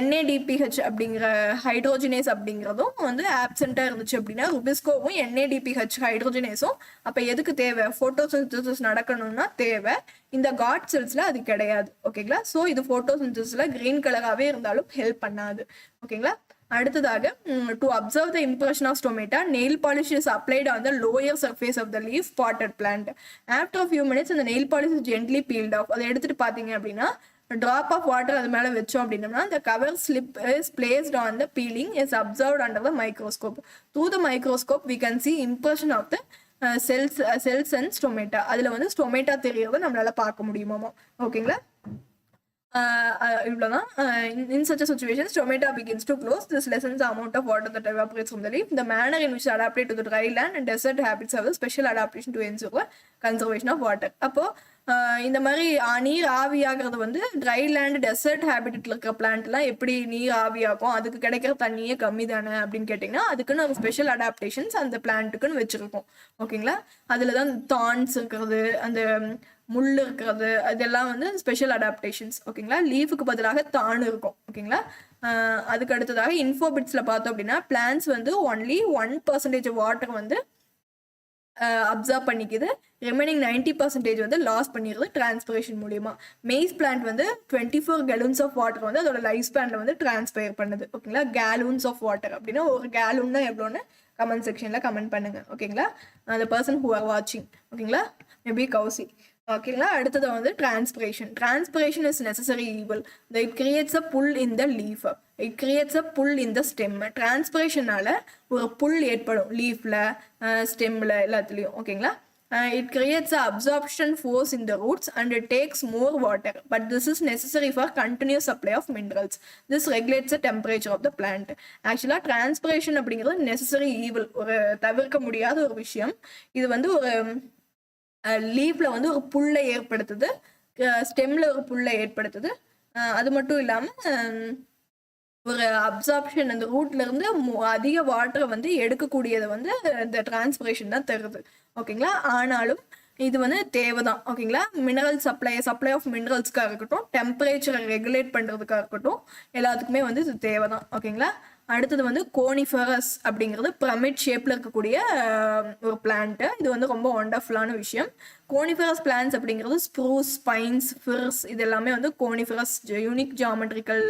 NADPH அப்படிங்கிற ஹைட்ரோஜினேஸ் அப்படிங்கிறதும் வந்து ஆப்சென்ட்டாக இருந்துச்சு அப்படின்னா ருபிஸ்கோவும் NADPH ஹைட்ரோஜினேஸும் அப்போ எதுக்கு தேவை, ஃபோட்டோசிந்தசிஸ் நடக்கணும்னா தேவை. இந்த காட் செல்ஸில் அது கிடையாது. ஓகேங்களா, ஸோ இது ஃபோட்டோசிந்தசிஸில் கிரீன் கலராகவே இருந்தாலும் ஹெல்ப் பண்ணாது. ஓகேங்களா, அடுத்ததாக to observe the impression of stomata, nail polish is applied on the lower surface of the leaf potted plant. After few minutes அந்த nail polish is gently peeled off. அதை எடுத்துட்டு பார்த்தீங்க அப்படின்னா drop of water அது மேலே வச்சோம் அப்படின்னம்னா the cover slip is placed on the peeling is observed under the microscope. Through the microscope we can see impression of the cells and stomata. அதில் வந்து ஸ்டொமேட்டா தெரியறதை நம்மளால பார்க்க முடியுமாமா. ஓகேங்களா? In such a situation, stomata begins to close. This lessens the amount of water that evaporates from the leaf. The manner in which it adapted to the dry land and desert habits have a special adaptation to ensure conservation of water. அப்போ இந்த மாதிரி நீர் ஆவியாகிறது வந்து try land dessert ஹேபிட்டில் இருக்கிற பிளான்ட்லாம் எப்படி நீர் ஆவியாகும், அதுக்கு கிடைக்கிற தண்ணியே கம்மி தானே அப்படின்னு கேட்டிங்கன்னா அதுக்குன்னு ஒரு ஸ்பெஷல் அடாப்டேஷன்ஸ் அந்த பிளான்ட்டுக்குன்னு வச்சுருக்கோம். ஓகேங்களா? அதில் தான் தான்ஸ் இருக்கிறது, அந்த முள் இருக்கிறது, அதெல்லாம் வந்து ஸ்பெஷல் அடாப்டேஷன்ஸ். ஓகேங்களா? லீஃபுக்கு பதிலாக தான் இருக்கும். ஓகேங்களா? அதுக்கு அடுத்ததாக இன்ஃபோபிட்ஸில் பார்த்தோம் அப்படின்னா பிளான்ஸ் வந்து ஒன்லி 1% வாட்டர் வந்து அப்சர்வ் பண்ணிக்குது, ரிமைனிங் 90% வந்து லாஸ் பண்ணிடுது டிரான்ஸ்பிரேஷன் மூலியமா. மெய்ஸ் பிளான்ட் வந்து 24 gallons ஆஃப் வாட்டர் வந்து அதோட லைஃப் ஸ்பேன்ல வந்து டிரான்ஸ்பயர் பண்ணுது. ஓகேங்களா? கேலூன்ஸ் ஆஃப் வாட்டர் அப்படின்னா ஒரு கேலூன்னா எவ்வளோன்னு கமெண்ட் செக்ஷன்ல கமெண்ட் பண்ணுங்க. ஓகேங்களா? அந்த பர்சன் ஹூ ஆர் வாட்சிங். ஓகேங்களா? மேபி கௌசி. ஓகேங்களா? அடுத்தது வந்து transpiration is necessary evil. It creates a pull in the leaf, it creates a pull in the stem. டிரான்ஸ்பிரேஷனால ஒரு புல் ஏற்படும் லீஃப்ல, ஸ்டெம்ல, எல்லாத்துலேயும். ஓகேங்களா? It creates a absorption force in the roots and it takes more water, but this is necessary for continuous supply of minerals. This regulates the temperature of the plant. ஆக்சுவலாக transpiration அப்படிங்கிறது necessary evil, ஒரு தவிர்க்க முடியாத ஒரு விஷயம். இது வந்து ஒரு லீஃப்ல வந்து ஒரு புல்லை ஏற்படுத்துது, ஸ்டெம்ல ஒரு புல்லை ஏற்படுத்துது. அது மட்டும் இல்லாமல் ஒரு அப்சார்ப்ஷன், அந்த ரூட்ல இருந்து அதிக வாட்டரை வந்து எடுக்கக்கூடியதை வந்து இந்த டிரான்ஸ்பிரேஷன் தான் தருது. ஓகேங்களா? ஆனாலும் இது வந்து தேவைதான். ஓகேங்களா? மினரல் சப்ளை ஆஃப் மினரல்ஸ்க்காக இருக்கட்டும், டெம்பரேச்சரை ரெகுலேட் பண்ணுறதுக்காக இருக்கட்டும், எல்லாத்துக்குமே வந்து இது தேவைதான். ஓகேங்களா? அடுத்தது வந்து கோனிஃபரஸ் அப்படிங்கிறது பிரமிட் ஷேப்பில் இருக்கக்கூடிய ஒரு பிளான்ட்டு. இது வந்து ரொம்ப ஒண்டர்ஃபுல்லான விஷயம். கோனிஃபரஸ் பிளான்ஸ் அப்படிங்கிறது ஸ்ப்ரூஸ், பைன்ஸ், ஃபிர்ஸ், இது எல்லாமே வந்து coniferous unique geometrical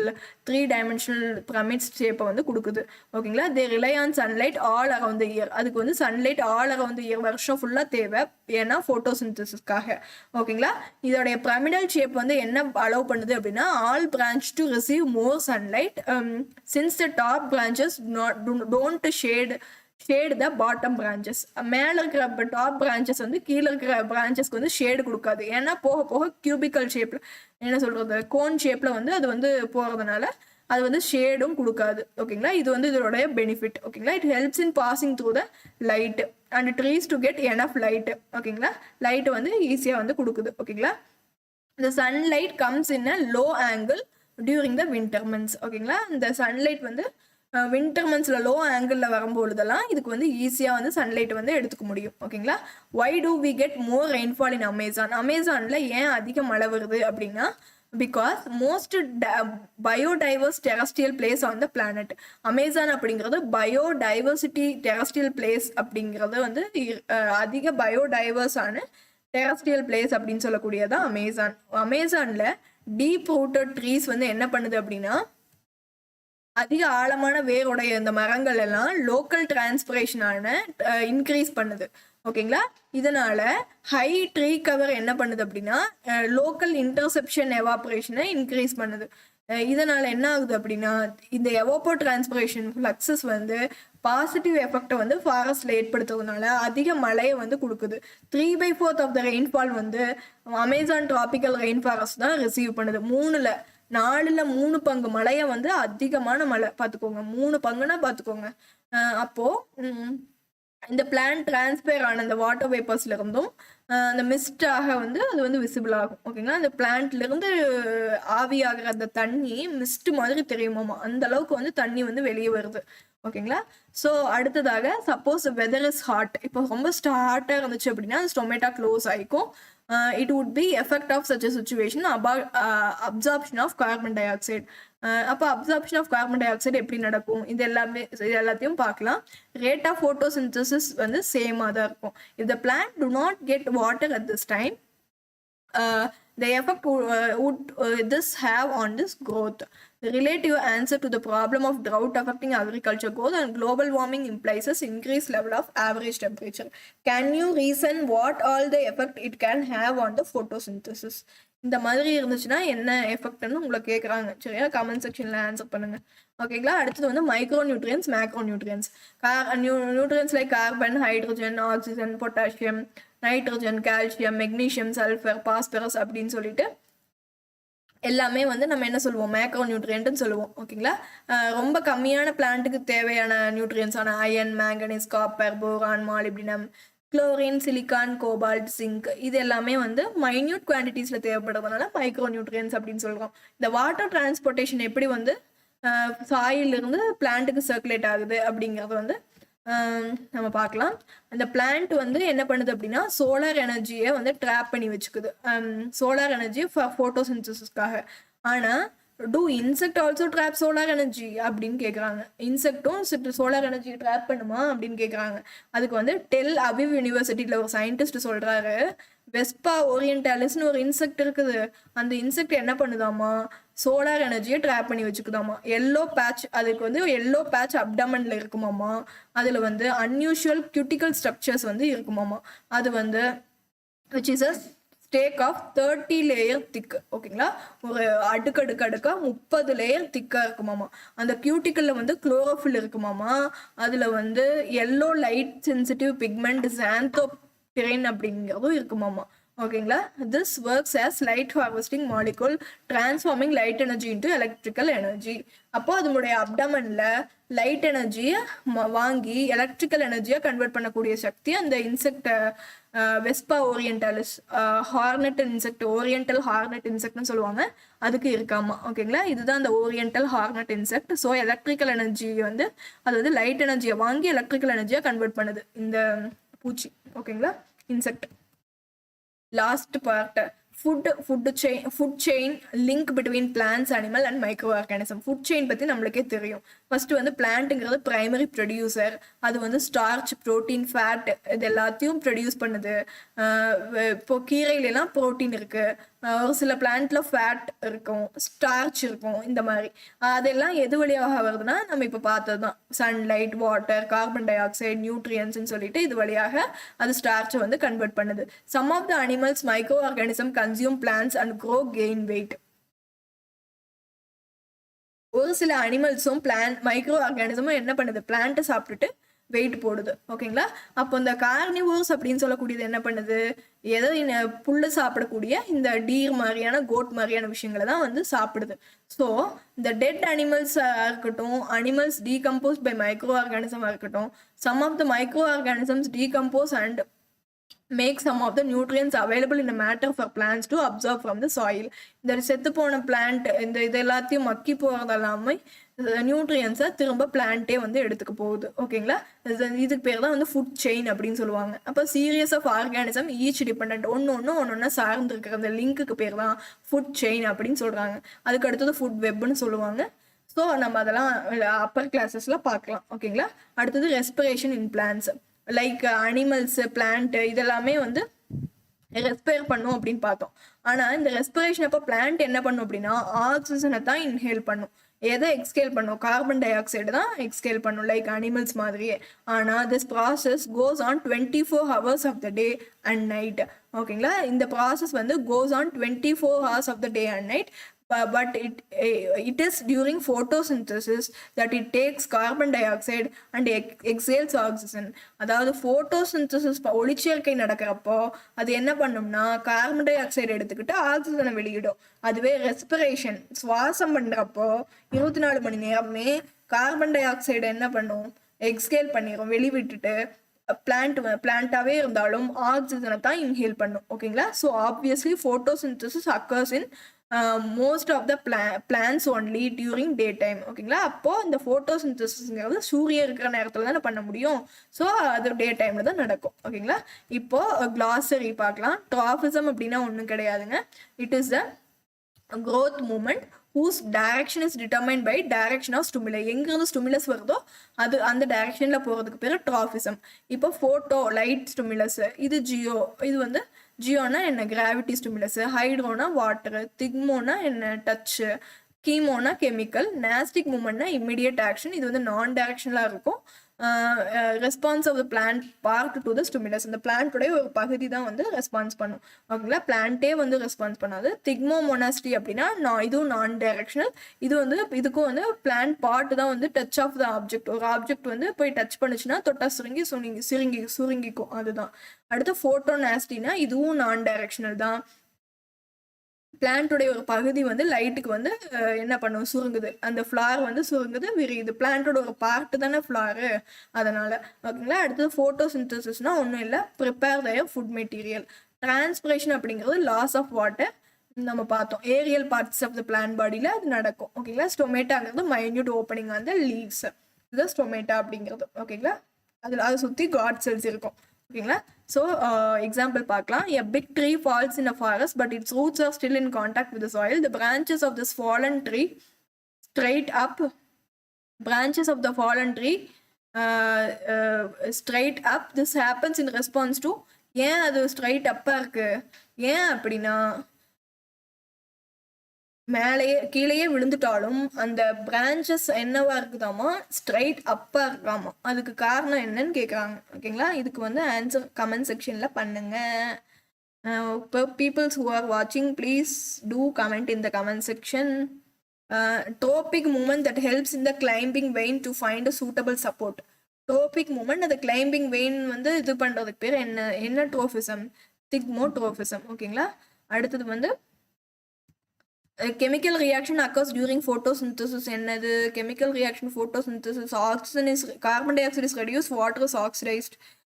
3-dimensional pyramid ஷேப்பை வந்து கொடுக்குது. ஓகேங்களா? They rely on sunlight all around the year. அதுக்கு வந்து sunlight all around the year, வருஷம் ஃபுல்லாக தேவை. ஏன்னா ஃபோட்டோசிந்தசிஸ்க்காக. ஓகேங்களா? இதோடைய பிரமிடல் ஷேப் வந்து என்ன அலோவ் பண்ணுது அப்படின்னா all branch to receive more sunlight since the top branches don't shade the bottom branches. மேல இருக்கிற டாப் பிரான்ச்சஸ் வந்து கீழே இருக்கிற பிரான்ச்சஸ்க்கு வந்து ஷேடு கொடுக்காது. ஏன்னா போக போக கியூபிக்கல் ஷேப்ல, என்ன சொல்றது, கோன் ஷேப்ல வந்து அது வந்து போறதுனால அது வந்து ஷேடும் கொடுக்காது. ஓகேங்களா? இது வந்து இதோடைய பெனிஃபிட். ஓகேங்களா? It helps in passing through the light and trees to get enough light. ஓகேங்களா? லைட் வந்து ஈஸியாக வந்து கொடுக்குது. ஓகேங்களா? the sunlight comes in a low angle during the winter months. ஓகேங்களா? இந்த சன்லைட் வந்து வின்டர் மந்த்ஸில் லோ ஆங்கிளில் வரும்பொழுதெல்லாம் இதுக்கு வந்து ஈஸியாக வந்து சன்லைட் வந்து எடுத்துக்க முடியும். ஓகேங்களா? Why do we get more rainfall in அமேசானில் ஏன் அதிக மழை வருது அப்படின்னா because most biodiverse terrestrial place on the planet. Amazon அப்படிங்கிறது பயோடைவர்சிட்டி டெரஸ்ட்ரியல் பிளேஸ் அப்படிங்கிறது வந்து அதிக பயோடைவர்ஸான டெரஸ்ட்ரியல் பிளேஸ் அப்படின்னு சொல்லக்கூடியதான் அமேசானில் டீப் ரூட்டட் ட்ரீஸ் வந்து என்ன பண்ணுது அப்படின்னா அதிக ஆழமான வேருடைய இந்த மரங்கள் எல்லாம் லோக்கல் டிரான்ஸ்பிரேஷனான இன்க்ரீஸ் பண்ணுது. ஓகேங்களா? இதனால ஹை ட்ரீ கவர் என்ன பண்ணுது அப்படின்னா லோக்கல் இன்டர்செப்ஷன் எவாபரேஷனை இன்க்ரீஸ் பண்ணுது. இதனால என்ன ஆகுது அப்படின்னா இந்த எவாப்போ டிரான்ஸ்பிரேஷன் ஃப்ளக்ஸஸ் வந்து பாசிட்டிவ் எஃபெக்டை வந்து ஃபாரஸ்ட்ல ஏற்படுத்துறதுனால அதிக மழையை வந்து கொடுக்குது. 3/4 ஆஃப் த ரெயின்ஃபால் வந்து அமேசான் டிராபிக்கல் ரெயின் ஃபாரஸ்ட் தான் ரிசீவ் பண்ணுது. 4/3 பங்கு மழையை வந்து அதிகமான மழை பார்த்துக்கோங்க. 3 பங்குன்னா பார்த்துக்கோங்க. அப்போ இந்த பிளான்ட் டிரான்ஸ்பயர் ஆன அந்த வாட்டர் வேப்பர்ஸ்ல இருந்தும் அந்த மிஸ்டாக வந்து அது வந்து விசிபிள் ஆகும். ஓகேங்களா? அந்த பிளான்ட்ல இருந்து ஆவியாகிற அந்த தண்ணி மிஸ்ட் மாதிரி தெரியுமாமா, அந்த அளவுக்கு வந்து தண்ணி வந்து வெளியே வருது. ஓகேங்களா? ஸோ அடுத்ததாக சப்போஸ் வெதர் இஸ் ஹாட், இப்போ ரொம்ப ஹாட்டாக இருந்துச்சு அப்படின்னா ஸ்டொமேட்டா க்ளோஸ் ஆகிக்கும். it would be effect of such a situation about absorption of carbon dioxide. அப்போ absorption of carbon dioxide எப்படி நடக்கும், இது எல்லாத்தையும் பார்க்கலாம். ரேட் ஆஃப் ஃபோட்டோசிந்தசிஸ் வந்து சேமாக தான் இருக்கும். If the plant to not get water at this time the effect would this have on this growth. The relative answer to the problem of drought affecting agriculture growth and global warming implies an increased level of average temperature. Can you reason what all the effect it can have on the photosynthesis? இந்த மாதிரி இருந்துச்சுன்னா என்ன எஃபெக்ட்னு உங்களை கேட்குறாங்க. சரியா? Comment செக்ஷனில் answer பண்ணுங்கள். ஓகேங்களா? அடுத்தது வந்து micro nutrients, macro nutrients. Nutrients like carbon, hydrogen, oxygen, potassium, nitrogen, calcium, magnesium, sulphur, phosphorus அப்படின்னு சொல்லிட்டு எல்லாமே வந்து நம்ம என்ன சொல்லுவோம், மேக்ரோ நியூட்ரியன்ட்னு சொல்லுவோம். ஓகேங்களா? ரொம்ப கம்மியான பிளான்ட்டுக்கு தேவையான நியூட்ரியன்ஸான iron, manganese, copper, boron, molybdenum, chlorine, silicon, cobalt, zinc இது எல்லாமே வந்து மைன்யூட் குவான்டிட்டிஸில் தேவைப்படுறதுனால மைக்ரோ நியூட்ரியன்ஸ் அப்படின்னு சொல்கிறோம். இந்த வாட்டர் டிரான்ஸ்போர்ட்டேஷன் எப்படி வந்து சாயிலிருந்து பிளான்ட்டுக்கு சர்க்குலேட் ஆகுது அப்படிங்கிறது வந்து நம்ம பார்க்கலாம். அந்த பிளான்ட் வந்து என்ன பண்ணுது அப்படின்னா சோலார் எனர்ஜியை வந்து ட்ராப் பண்ணி வச்சுக்குது, சோலார் எனர்ஜி ஃபார் ஃபோட்டோசிந்தசிஸ்க்காக. ஆனால் do insect also trap solar energy அப்படின்னு கேட்குறாங்க. இன்செக்டும் சோலார் எனர்ஜி ட்ராப் பண்ணுமா அப்படின்னு கேட்குறாங்க. அதுக்கு வந்து டெல் அவிவ் யூனிவர்சிட்டியில் ஒரு சயின்டிஸ்ட் சொல்கிறாரு, வெஸ்பா ஓரியன்டாலிஸ்னு ஒரு இன்செக்ட் இருக்குது. அந்த இன்செக்ட் என்ன பண்ணுதாமா, சோலார் எனர்ஜியை ட்ராப் பண்ணி வச்சுக்குதாமா. எல்லோ பேட்ச், அதுக்கு வந்து எல்லோ பேட்ச் அப்டமனில் இருக்குமாமா. அதில் வந்து அன்யூஷுவல் கியூட்டிக்கல் ஸ்ட்ரக்சர்ஸ் வந்து இருக்குமாமா. அது வந்து which is a stack of 30 layer thick. ஓகேங்களா? ஒரு அடுக்கடுக்கா 30 லேயர் திக்காக இருக்குமாமா. அந்த கியூட்டிக்கலில் வந்து குளோரோஃபில் இருக்குமாமா. அதில் வந்து yellow light sensitive pigment xanthopyrine அப்படிங்கிறதும் இருக்குமாமா. ஓகேங்களா? This works as light harvesting molecule transforming light energy into electrical energy. அப்போ அதனுடைய அப்டமனில் லைட் எனர்ஜியை வாங்கி எலக்ட்ரிக்கல் எனர்ஜியை கன்வெர்ட் பண்ணக்கூடிய சக்தி அந்த insect Vespa orientalis hornet insect, oriental hornet இன்செக்ட்னு சொல்லுவாங்க, அதுக்கு இருக்காமா. ஓகேங்களா? இதுதான் அந்த oriental hornet insect. So electrical energy வந்து அதாவது லைட் எனர்ஜியை வாங்கி எலக்ட்ரிக்கல் எனர்ஜியை கன்வெர்ட் பண்ணுது இந்த பூச்சி. ஓகேங்களா? Insect. Last part food chain link between plants, animal and micro organism. Food chain பற்றி நம்மளுக்கே தெரியும். ஃபர்ஸ்ட் வந்து பிளான்ட்டுங்கிறது பிரைமரி ப்ரொடியூசர். அது வந்து ஸ்டார்ச், ப்ரோட்டீன், ஃபேட் இது எல்லாத்தையும் ப்ரொடியூஸ் பண்ணுது. இப்போ கீரையிலாம் ப்ரோட்டீன் இருக்கு, ஒரு சில பிளான்ட்ல ஃபேட் இருக்கும், ஸ்டார்ச் இருக்கும், இந்த மாதிரி. அதெல்லாம் எது வழியாக வருதுன்னா நம்ம இப்போ பார்த்தது தான், sunlight, water, carbon dioxide, நியூட்ரியன்ஸ்ன்னு சொல்லிட்டு இது வழியாக அது ஸ்டார்ச்சை வந்து கன்வெர்ட் பண்ணுது. Some of the animals micro organism consume plants and grow gain weight. ஒரு சில அனிமல்ஸும் மைக்ரோ ஆர்கானிசமும் என்ன பண்ணுது, பிளான்ட்டை சாப்பிட்டுட்டு வெயிட் போடுது. ஓகேங்களா? அப்போ இந்த கார்னிவோர்ஸ் அப்படின்னு சொல்லக்கூடியது என்ன பண்ணுது, ஏதோ புல்லு சாப்பிடக்கூடிய இந்த டீர் மாதிரியான, கோட் மாதிரியான விஷயங்களை தான் வந்து சாப்பிடுது. ஸோ இந்த டெட் அனிமல்ஸாக இருக்கட்டும், அனிமல்ஸ் டீகம்போஸ் பை மைக்ரோ ஆர்கானிசமாக இருக்கட்டும், some of the micro organisms decompose and make some of the nutrients available in the matter for plants to absorb from the soil. இந்த செத்து போன பிளான்ட் இந்த இது எல்லாத்தையும் மக்கி போகிறது எல்லாமே நியூட்ரியன்ஸை திரும்ப பிளான்ட்டே வந்து எடுத்துக்க போகுது. ஓகேங்களா? இதுக்கு பேர் தான் வந்து ஃபுட் செயின் அப்படின்னு சொல்லுவாங்க. அப்போ series of organism each depend, ஒன்று சார்ந்து இருக்கிற அந்த லிங்க்குக்கு பேர் தான் ஃபுட் செயின் அப்படின்னு சொல்கிறாங்க. அதுக்கு அடுத்தது ஃபுட் வெப்னு சொல்லுவாங்க. ஸோ நம்ம அதெல்லாம் அப்பர் கிளாஸஸில் பார்க்கலாம். ஓகேங்களா? அடுத்தது respiration in plants like animals, plant இதெல்லாமே வந்து ரெஸ்பயர் பண்ணும் அப்படின்னு பார்த்தோம். ஆனால் இந்த ரெஸ்பிரேஷன் அப்போ பிளான்ட் என்ன பண்ணும் அப்படின்னா ஆக்சிஜனை தான் இன்ஹேல் பண்ணும். எதை எக்ஸ்கேல் பண்ணும், கார்பன் டை ஆக்சைடு தான் எக்ஸ்கேல் பண்ணும், லைக் அனிமல்ஸ் மாதிரியே. ஆனால் this process goes on 24 hours of the day and night. ஓகேங்களா? இந்த ப்ராசஸ் வந்து goes on 24 hours of the day and night. But it is during photosynthesis that it takes carbon dioxide and exhales oxygen. அதாவது photosynthesis ஒளிச்சேர்க்கை நடக்கிறப்போ அது என்ன பண்ணும்னா carbon di oxide எடுத்துக்கிட்டு ஆக்சிஜனை வெளியிடும். அதுவே ரெஸ்பிரேஷன் சுவாசம் பண்ணுறப்போ 24 மணி நேரமே கார்பன் டை ஆக்சைடு என்ன பண்ணும், எக்ஸ்கேல் பண்ணிடும், வெளிவிட்டுட்டு பிளான்ட்டாகவே இருந்தாலும் ஆக்சிஜனை தான் இன்ஹேல் பண்ணும். ஓகேங்களா? So obviously photosynthesis occurs in most of the plants only during day time. ஓகேங்களா? அப்போது இந்த ஃபோட்டோசிந்தசிஸ்ங்கிறது சூரியன் இருக்கிற நேரத்தில் தானே பண்ண முடியும். ஸோ அது டே டைமில் தான் நடக்கும். ஓகேங்களா? இப்போது கிளாசரி பார்க்கலாம். ட்ராஃபிசம் அப்படின்னா ஒன்றும் கிடையாதுங்க. It is the growth movement whose direction is determined by direction of stimuli. எங்கிருந்து ஸ்டிமுலஸ் வருதோ அது அந்த டைரக்ஷனில் போகிறதுக்கு பேர் ட்ராஃபிசம். இப்போ ஃபோட்டோ லைட் ஸ்டிமுலஸ், இது இது வந்து ஜியோனா என்ன, கிராவிட்டி ஸ்டிமுலஸ். ஹைட்ரோனா வாட்டரு, திக்மோனா என்ன, டச்சு. கீமோனா கெமிக்கல், நேஸ்டிக் மூமெண்ட்னா இம்மிடியட் ஆக்ஷன். இது வந்து நான் டைரக்ஷனலாக இருக்கும். Response of the plant part to the stimulus, அந்த பிளான்ட்டோடைய ஒரு பகுதி தான் வந்து ரெஸ்பான்ஸ் பண்ணும். ஓகேங்களா, பிளான்ட்டே வந்து ரெஸ்பான்ஸ் பண்ணாது. திக்மோமோனாஸ்டி அப்படின்னா இதுவும் நான் டைரக்ஷனல். இது வந்து இதுக்கும் வந்து பிளான்ட் பார்ட் தான் வந்து டச் ஆஃப் த ஆப்ஜெக்ட். ஒரு ஆப்ஜெக்ட் வந்து போய் டச் பண்ணுச்சுன்னா தொட்டா சுருங்கிக்கும், அதுதான். அடுத்து ஃபோட்டோனாஸ்டினா இதுவும் நான் டைரக்ஷனல் தான். பிளான்ட்டோடைய ஒரு பகுதி வந்து லைட்டுக்கு வந்து என்ன பண்ணும், சுருங்குது. அந்த ஃப்ளார் வந்து சுருங்குது, விரியுது. பிளான்ட்டோட ஒரு பார்ட் தானே ஃப்ளாரு, அதனால. ஓகேங்களா, அடுத்தது ஃபோட்டோசிந்தசிஸ்னா ஒன்றும் இல்லை, prepare their food material. Transpiration அப்படிங்கிறது லாஸ் ஆஃப் வாட்டர் நம்ம பார்த்தோம். Aerial parts of the plant பாடியில் அது நடக்கும். ஓகேங்களா, ஸ்டொமேட்டாங்கிறது மைன்யூட் ஓப்பனிங் அந்த லீவ்ஸ், இதுதான் ஸ்டொமேட்டா அப்படிங்கிறது. ஓகேங்களா, அதை சுற்றி காட் செல்ஸ் இருக்கும். ஓகேங்களா, ஸோ எக்ஸாம்பிள் பார்க்கலாம். A big tree falls in a forest but its roots are still in contact with the soil. The branches of this fallen tree straight up this happens in response to, ஏன் அது straight அப்பாக இருக்கு, ஏன் அப்படின்னா மேலேயே கீழேயே விழுந்துட்டாலும் அந்த branches என்னவா இருக்குதாமா, straight அப்பா இருக்காமா. அதுக்கு காரணம் என்னன்னு கேட்குறாங்க. ஓகேங்களா, இதுக்கு வந்து ஆன்சர் கமெண்ட் செக்ஷன்ல பண்ணுங்க. Peoples who are watching, please do comment in the comment section. Tropic movement that helps in the climbing vein to find a suitable support. Tropic movement, அந்த கிளைம்பிங் வெயின் வந்து இது பண்றதுக்கு பேர் என்ன ட்ரோஃபிசம், திக்மோட்ரோஃபிசம். ஓகேங்களா, அடுத்தது வந்து chemical reaction occurs during photosynthesis. என்னது chemical reaction? photosynthesis. Carbon dioxide is reduced, water is oxidized.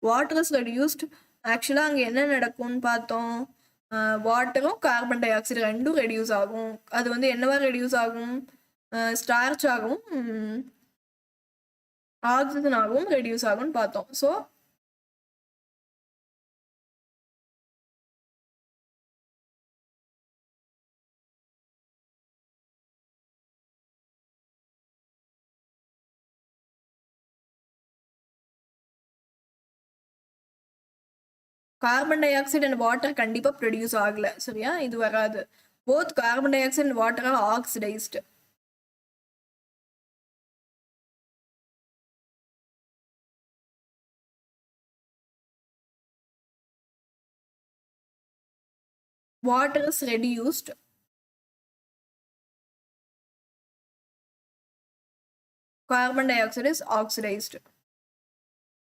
Water is reduced. ஆக்சுவலாக அங்கே என்ன நடக்கும்னு பார்த்தோம், வாட்டரும் கார்பன் டை ஆக்சைடு ரெண்டும் ரெடியூஸ் ஆகும். அது வந்து என்னவா ரெடியூஸ் ஆகும், ஸ்டார்ச் ஆகவும் ஆக்சிஜன் ஆகவும் ரெடியூஸ் ஆகும்னு பார்த்தோம். So carbon dioxide and water கண்டிப்பாக ப்ரொடியூஸ் ஆகலை, சரியா, இது வராது. Both carbon dioxide and water are oxidised. Water is reduced, carbon dioxide is oxidized.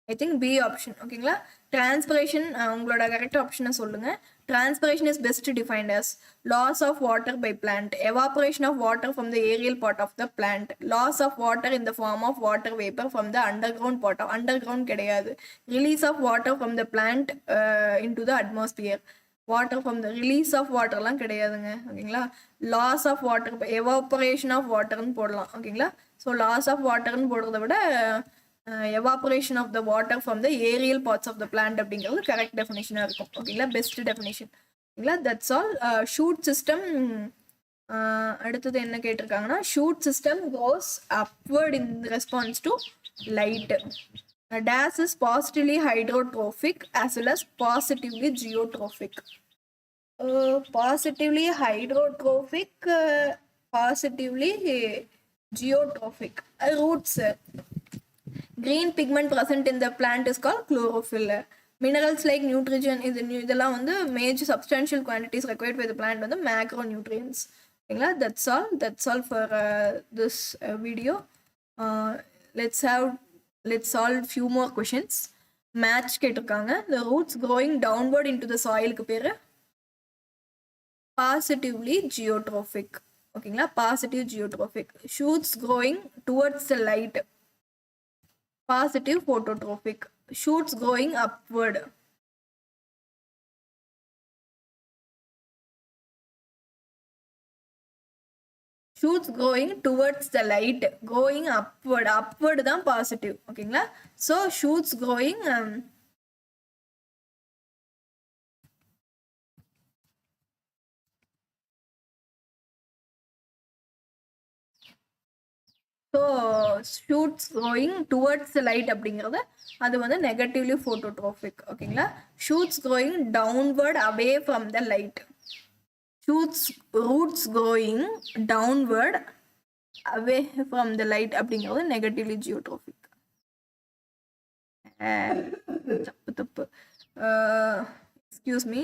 I think B option. ஓகேங்களா, transpiration உங்களோட கரெக்ட் ஆப்ஷனை சொல்லுங்க. Transpiration is best defined as loss of water by plant, evaporation of water from the aerial part of the plant, loss of water in the form of water vapor from the underground part of underground கிடையாது, release of water from the plant into the atmosphere. Water from the release of வாட்டர்லாம் கிடையாதுங்க. ஓகேங்களா, loss of water, evaporation of வாட்டர்னு போடலாம். ஓகேங்களா, so loss of வாட்டர்னு போடுறத விட evaporation of the water from the aerial parts of the plant அப்படிங்கிறது கரெக்ட் டெஃபினேஷனாக இருக்கும். ஓகேங்களா, பெஸ்ட் டெஃபினேஷன். ஓகேங்களா, தட்ஸ் ஆல். ஷூட் சிஸ்டம் அடுத்தது என்ன கேட்டிருக்காங்கன்னா, shoot system goes upward in response to light. Dash is positively hydrotrophic as well as positively geotrophic. Positively hydrotrophic, positively geotrophic. Roots. Green pigment present in the plant is called chlorophyll. Minerals like nutrition, இதெல்லாம் வந்து major substantial quantities required by the plant வந்து macronutrients. ஓகேங்களா, that's all for this video. Let's solve few more questions. Match கேட்டிருக்காங்க. The roots growing downward into the soil க்கு பேரு positively geotrophic. ஓகேங்களா, positive geotrophic. Shoots growing towards the light, positive phototrophic. Shoots growing upward, shoots growing towards the light, growing upward தான் positive. ஓகேங்களா, so shoots growing so shoots growing towards the light அப்படிங்கிறது அது வந்து negatively phototrophic. ஓகேங்களா, shoots growing downward away from the light, roots growing downward away from the light அப்படிங்கிறது negatively geotropic. தப்பு excuse me.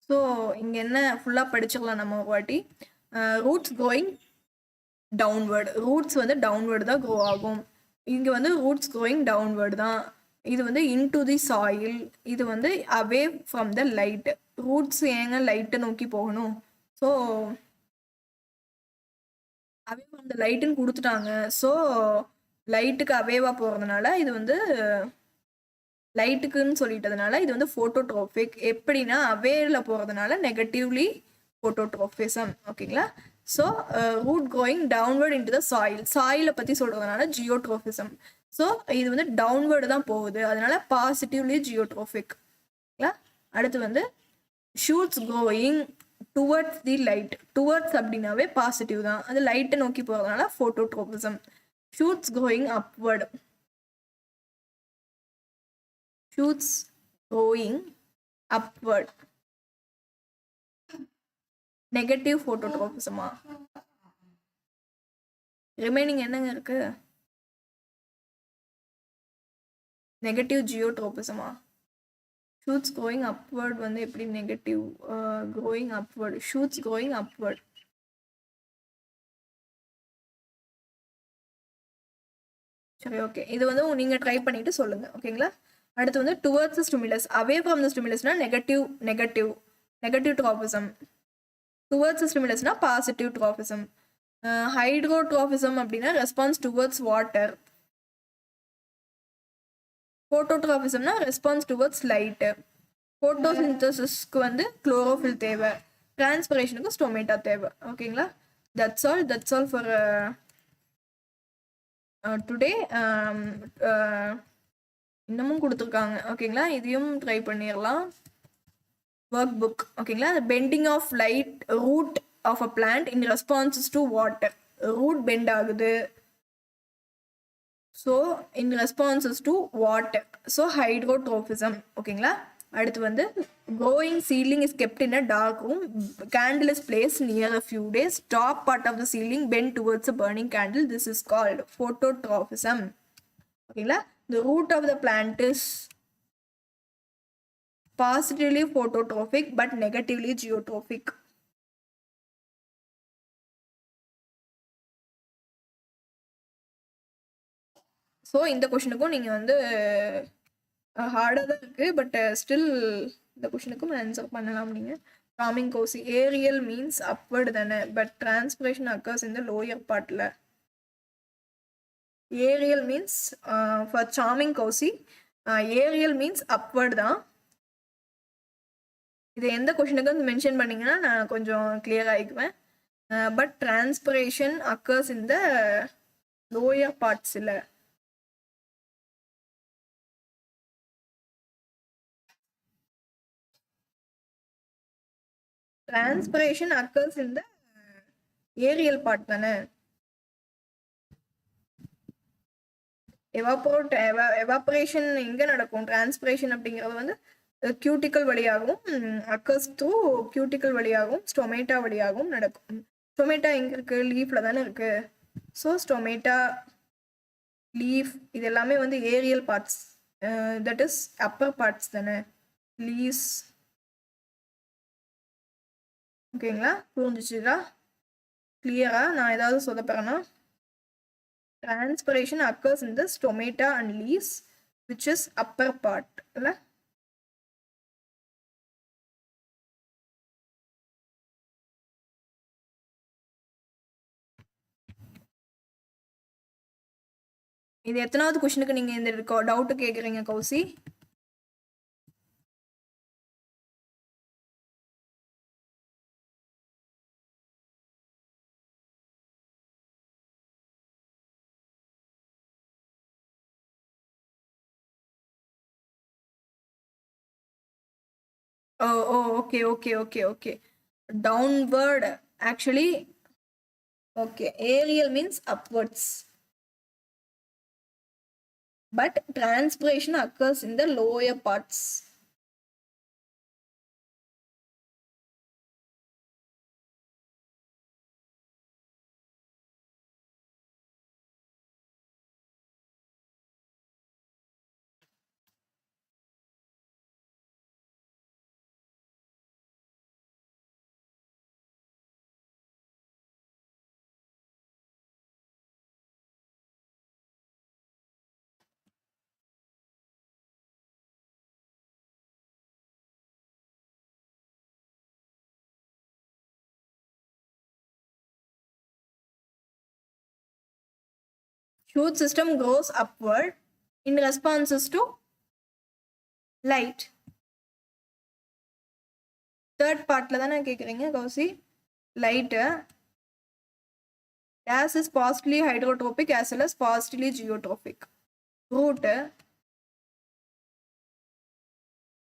So இங்கே என்ன ஃபுல்லாக படிச்சுக்கலாம் நம்ம ஒரு வாட்டி. ரூட்ஸ் க்ரோயிங் டவுன்வர்டு, ரூட்ஸ் வந்து டவுன்வர்டு தான் க்ரோ ஆகும். இங்கே வந்து ரூட்ஸ் க்ரோயிங் டவுன்வர்டு தான். இது வந்து இன்டு தி சாயில், இது வந்து அவே ஃப்ரம் த லைட். ரூட்ஸ் ஏங்க லைட்டை நோக்கி போகணும்? ஸோ அவே ஃப்ரம் த லைட்டுன்னு கொடுத்துட்டாங்க. ஸோ லைட்டுக்கு அவேவாக போகிறதுனால இது வந்து லைட்டுக்குன்னு சொல்லிட்டதுனால இது வந்து ஃபோட்டோட்ரோபிக். எப்படின்னா அவேல போகிறதுனால நெகட்டிவ்லி ஃபோட்டோட்ரோபிசம். ஓகேங்களா? So root growing downward into the soil, சாயிலை பற்றி சொல்கிறதுனால ஜியோட்ரோபிசம். ஸோ இது வந்து டவுன்வர்டு தான் போகுது, அதனால பாசிட்டிவ்லி ஜியோட்ரோபிக். ஓகேங்களா? அடுத்து வந்து shoots growing towards the light. Towards அப்படின்னாவே பாசிட்டிவ் தான், அது லைட்டை நோக்கி போகிறதுனால phototropism. Shoots growing upward, shoots growing upward negative phototropism. Remaining என்னங்க இருக்கு? நெகட்டிவ் ஜியோட்ரோபிசமா? ஷூட்ஸ் க்ரோயிங் அப்வர்ட் வந்து எப்படி negative? Growing upward, shoots growing upward. சரி, ஓகே. இது வந்து நீங்கள் ட்ரை பண்ணிட்டு சொல்லுங்க. ஓகேங்களா? அடுத்து வந்து towards stimulus, away from the ஸ்டிமுலஸ்னா negative negative negative tropism. Towards ஸ்டிமுலஸ்னா பாசிட்டிவ் ட்ரோபிசம். ஹைட்ரோட்ரோபிசம் அப்படின்னா ரெஸ்பான்ஸ் டுவர்ட்ஸ் வாட்டர். ஃபோட்டோட்ரோபிசம்னா ரெஸ்பான்ஸ் டுவர்ட்ஸ் லைட்டு. ஃபோட்டோசிந்தசிஸ்க்கு வந்து குளோரோஃபில் தேவை, டிரான்ஸ்பிரேஷனுக்கு ஸ்டோமேட்டா தேவை. ஓகேங்களா? That's all for today. இன்னமும் கொடுத்துருக்காங்க. ஓகேங்களா? இதையும் ட்ரை பண்ணிடலாம். Workbook. ஓகேங்களா? Bending of light root of a plant in responses to water. Root bend ஆகுது, so in responses to water, so hydrotropism. ஓகேங்களா? அடுத்து வந்து growing seedling is kept in a dark room, candle is placed near a few days, top part of the seedling bent towards a burning candle, this is called phototrophism. ஓகேங்களா? The root of the plant is positively phototrophic but negatively geotrophic. So இந்த கொஷனுக்கும் நீங்கள் வந்து ஹார்டாக தான் இருக்குது, but still இந்த கொஷனுக்கும் answer பண்ணலாம் நீங்கள். Charming Kousi, aerial means upward தானே, பட் டிரான்ஸ்பிரேஷன் அக்கர்ஸ் இந்த லோயர் பார்ட்டில். Aerial means for charming Kousi aerial means upward தான். இது எந்த கொஷனுக்கு வந்து மென்ஷன் பண்ணிங்கன்னா நான் கொஞ்சம் கிளியர் ஆகிக்குவேன். பட் டிரான்ஸ்பிரேஷன் அக்கர்ஸ் இந்த லோயர் பார்ட்ஸ் இல்லை. Transpiration occurs in the aerial part தானே. எவாபரேஷன் எங்கே நடக்கும்? டிரான்ஸ்பிரேஷன் அப்படிங்கிறது வந்து கியூட்டிக்கல் வழியாகவும், அக்கர்ஸ் த்ரூ கியூட்டிக்கல் வழியாகவும் ஸ்டொமேட்டா வழியாகவும் நடக்கும். ஸ்டொமேட்டா எங்கே இருக்குது? லீஃபில் தானே இருக்குது. ஸோ ஸ்டொமேட்டா, லீஃப் இது எல்லாமே வந்து aerial parts, that is upper parts தானே, லீவ்ஸ். ஓகேங்களா? புரிஞ்சிச்சுதா? கிளியரா? நான் ஏதாவது சொல்ல போறேன்னா, transpiration occurs in the stomata and leaves which is upper part இல்ல. இது எத்தனாவது கொஸ்டினுக்கு நீங்க இந்த டவுட் கேக்குறீங்க Kousi? Okay. Downward, actually, okay. Aerial means upwards, but transpiration occurs in the lower parts. shoot system goes upward in responses to light. Third partல தானே கேக்குறீங்க Kousi. light gas is positively hydrotropic as well as positively geotropic. root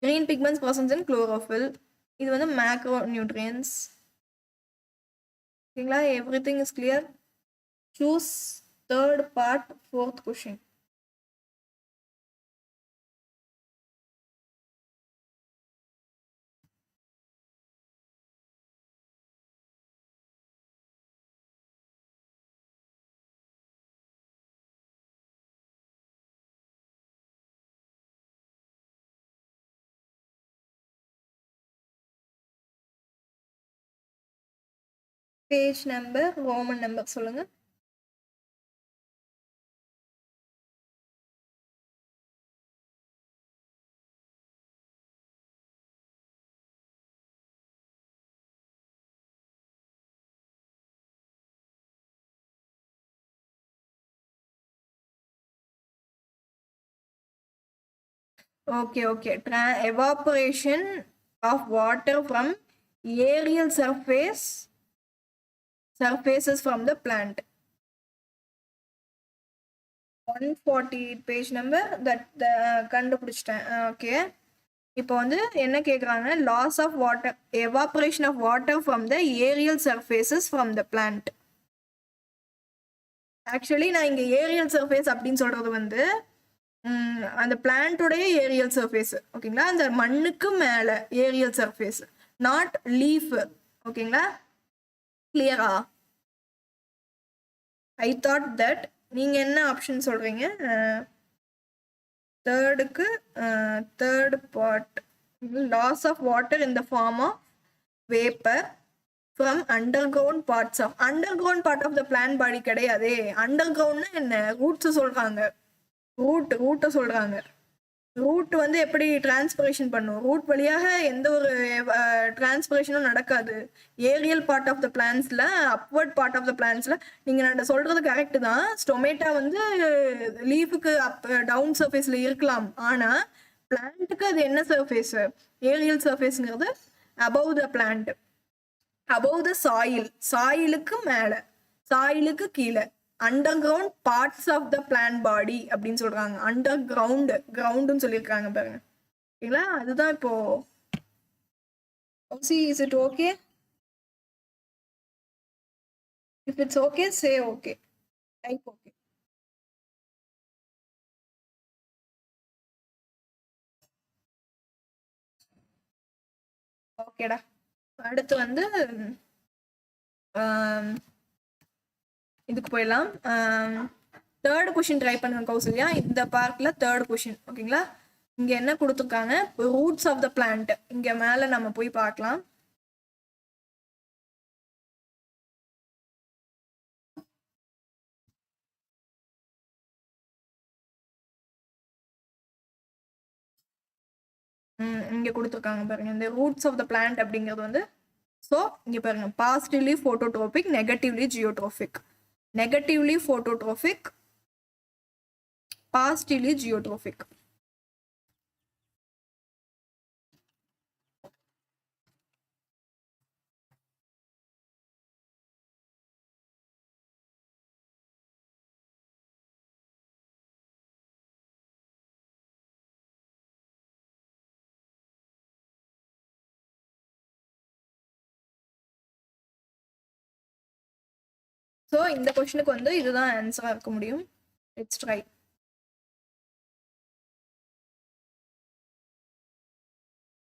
green pigments present in chlorophyll. இது வந்து macronutrients. ஓகேங்களா? everything is clear. Choose third part, fourth question. Page number, Roman number சொல்லுங்க. Okay. Evaporation of water from aerial surfaces from the plant. 148 page number that கண்டுபிடிச்சிட்டேன். Okay, இப்போ வந்து என்ன கேக்குறாங்க, loss of water, evaporation of water from the aerial surfaces from the plant. Actually நான் இங்க Ariel surface அப்படின்னு சொல்றது வந்து அந்த பிளான்டோடைய ஏரியல் சர்ஃபேஸ். ஓகேங்களா? அந்த மண்ணுக்கு மேல ஏரியல் சர்ஃபேஸ், நாட் லீஃப். ஓகேங்களா? கிளியரா? ஐ தாட் தட் நீங்க என்ன ஆப்ஷன் சொல்றீங்க? தேர்டுக்கு third part, loss of water in the form of vapour from underground parts of underground part of the plant body கிடையாதே. அண்டர்கிரவுண்ட்னா என்ன? ரூட்ஸ் சொல்றாங்க. ரூட்டை சொல்றாங்க. ரூட் வந்து எப்படி டிரான்ஸ்பிரேஷன் பண்ணும்? ரூட் வழியாக எந்த ஒரு டிரான்ஸ்பிரேஷனும் நடக்காது. ஏரியல் பார்ட் ஆஃப் த பிளான்ஸ்ல, அப்வர்ட் பார்ட் ஆஃப் த பிளான்ஸ்ல. நீங்க சொல்றது கரெக்ட் தான். ஸ்டொமேட்டா வந்து லீஃபுக்கு டவுன் சர்ஃபேஸ்ல இருக்கலாம், ஆனா பிளான்ட்டுக்கு அது என்ன சர்ஃபேஸ்? ஏரியல் சர்ஃபேஸ்ங்கிறது above the plant, above the soil, சாயிலுக்கு மேல, சாயிலுக்கு கீழே, underground parts of the plant body அப்படின்னு சொல்றாங்க. அண்டர் கிரவுண்டுன்னு சொல்லியிருக்காங்க பாருங்க. ஓகேங்களா? அதுதான் இப்போ. Is it okay? If it's okay, say okay, type okay. ஓகேடா. அடுத்து வந்து இதுக்கு போயிடலாம். தேர்ட் கொஸ்டின் ட்ரை பண்ணுங்க கௌசல்யா. இந்த பார்ட்ல தேர்ட் கொஸ்டின். ஓகேங்களா? இங்க என்ன கொடுத்துருக்காங்க? Roots of the plant. இங்க மேல நம்ம போய் பார்க்கலாம். இங்க கொடுத்துருக்காங்க பாருங்க, இந்த ரூட்ஸ் ஆஃப் த பிளான்ட் அப்படிங்கிறது வந்து. ஸோ இங்க பாருங்க, positively phototropic, negatively geotropic. Negatively phototropic, positively geotropic. So இந்த கொஸ்டினுக்கு வந்து இதுதான் ஆன்சரா இருக்க முடியும். Let's try.